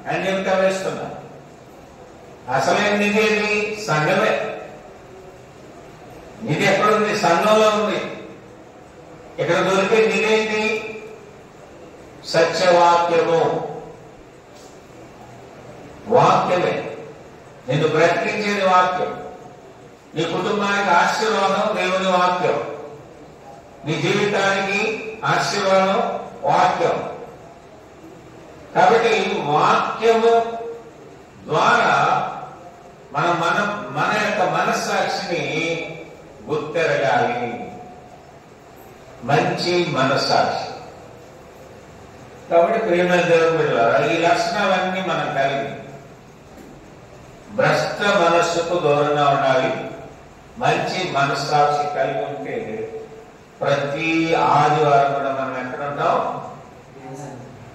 అని చెప్తే వేస్తున్నారు. అసలైన నిధి ఏది? సంఘమే. నిధి ఎక్కడుంది? సంఘంలో ఉంది. ఇక్కడ దొరికే నిధి ఏంటి? సత్యవాక్యము. వాక్యమే నిన్ను బ్రతికించేది వాక్యం. నీ కుటుంబానికి ఆశీర్వాదం దేవుని వాక్యం, నీ జీవితానికి ఆశీర్వాదం వాక్యం. కాబట్టి వాక్యము ద్వారా మన యొక్క మనస్సాక్షిని గుర్తెరగాలి. మంచి మనస్సాక్షి. కాబట్టి ప్రియమైన దేవుని బిడ్డలారా, ఈ లక్షణాలన్నీ మనం కలిగి భ్రష్ట మనస్సుకు దూరంగా ఉండాలి. మంచి మనస్సాక్షి కలిగి ఉంటే ప్రతి ఆదివారం కూడా మనం ఎక్కడ ఉంటాం?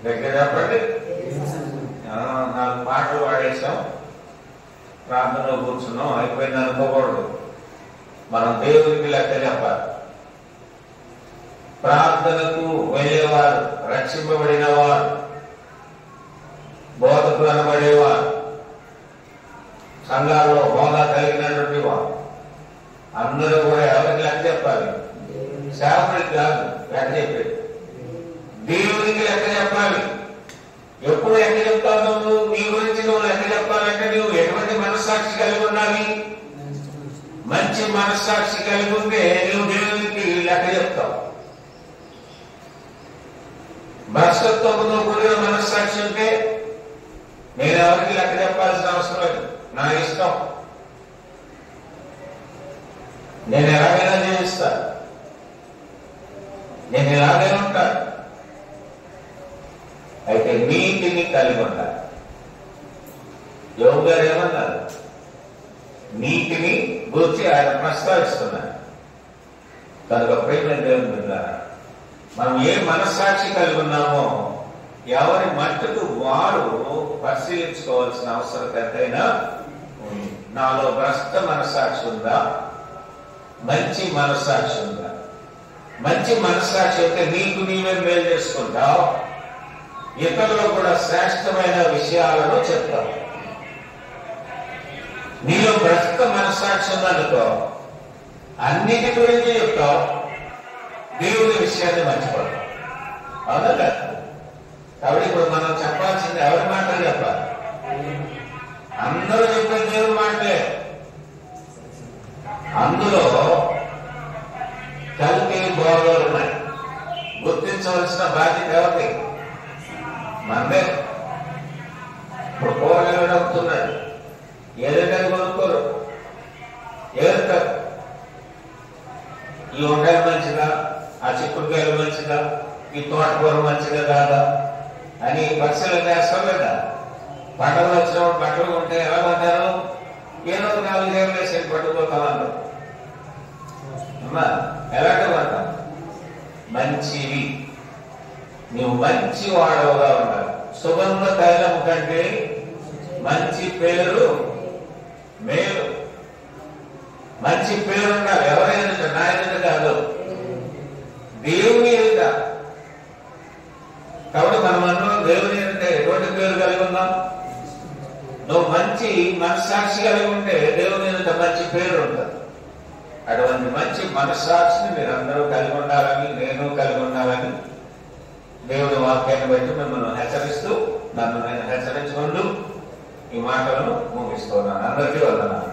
దగ్గర చెప్పండి. 4 పాటలు పాడేసాం, ప్రార్థనలో కూర్చున్నాం, అయిపోయింది అనుకోకూడదు. మనం దేవుడికి లెక్క చెప్పాలి. ప్రార్థనకు వెళ్ళేవారు, రక్షింపబడిన వారు, బోధకులు అనబడేవారు, సంఘాల్లో హోదా కలిగినటువంటి వారు అందరూ కూడా ఎవరికి లెక్క చెప్పాలి? సేవకుడికి కాదు లెక్క చెప్పేది, దేవుడికి లెక్క చెప్పాలి. ఎప్పుడు లెక్క చెప్తావు నువ్వు? నీ గురించి నువ్వు లెక్క చెప్పాలంటే నువ్వు ఎటువంటి మనస్సాక్షి కలిగి ఉండాలి? మంచి మనస్సాక్షి కలిగి ఉంటే నువ్వు దేవుడికి లెక్క చెప్తావు. భ్రష్టత్వంతో కూడిన మనస్సాక్షి ఉంటే నేను ఎవరికి లెక్క చెప్పాల్సిన అవసరం లేదు, నా ఇష్టం, నేను ఎలాగైనా జీవిస్తాను, నేను ఎలాగైనా ఉంటాను. అయితే నీతిని కలిగి ఉండాలి. యోగు గారు ఏమన్నారు? నీతిని గురించి ఆయన ప్రస్తావిస్తున్నారు. కనుక ప్రియమైన దేవుని బిడ్డలారా, మనం ఏ మనస్సాక్షి కలిగి ఉన్నామో ఎవరి మట్టుకు వారు పరిశీలించుకోవాల్సిన అవసరం ఎంతైనా ఉంది. నాలో భ్రష్ట మనస్సాక్షి ఉందా? మంచి మనస్సాక్షి ఉందా? మంచి మనస్సాక్షి అయితే నీకు నీవే మేలు చేసుకుంటావు, ఇతరులు కూడా శ్రేష్టమైన విషయాలను చెప్తావు. నీలో భ్రష్ట మనస్సాక్షి ఉందనుకో, అన్నిటి గురించి చెప్తావు, దేవుని విషయాన్ని మర్చిపోతావు. అవునా కదా? కాబట్టి ఇప్పుడు మనం చెప్పాల్సింది ఎవరి మాటలు చెప్పాలి? అందరూ చెప్పే దేవుని మాటలే. అందులో కల్తీ బోధలు ఉన్నాయి. గుర్తించవలసిన బాధ్యత ఎవరికి? మనదే. ఇప్పుడు కూరగాయలు నడుపుతున్నాడు, ఏదైనా కొనుక్కోరు, ఏరుతారు. ఈ వంకాయలు మంచిదా, ఆ చిక్కుడుకాయలు మంచిదా, ఈ తోటకూర మంచిదా కాదా అని పరిశీలన చేస్తాం కదా. పంటలు వచ్చినప్పుడు బట్టలు ఉంటే ఎలా కొంటారు? ఏదో 4 ఏళ్ళు వేసి పట్టుకోతామన్నారు. అమ్మా ఎలాంటి కొంటాం? మంచివి. నువ్వు మంచి వాడవుగా ఉండాలి. సుగంధ తైలం కంటే మంచి పేరు మేలు. మంచి పేరు ఉండాలి. ఎవరైనా నా ఎదుట కాదు, దేవుని ఎదుట. కాబట్టి మనం దేవుని ఎదుట ఎటువంటి పేరు కలిగి ఉన్నాం? నువ్వు మంచి మనస్సాక్షి కలిగి ఉంటే దేవుని ఎదుట మంచి పేరు ఉంటుంది. అటువంటి మంచి మనస్సాక్షిని మీరందరూ కలిగి ఉండాలని, నేను కలిగి ఉండాలని దేవుడి వాక్యాన్ని బట్టి మిమ్మల్ని హెచ్చరిస్తూ, నన్ను నేను హెచ్చరించుకుంటూ ఈ మాటలను ముగిస్తున్నాను. అందరికీ వందనాలు.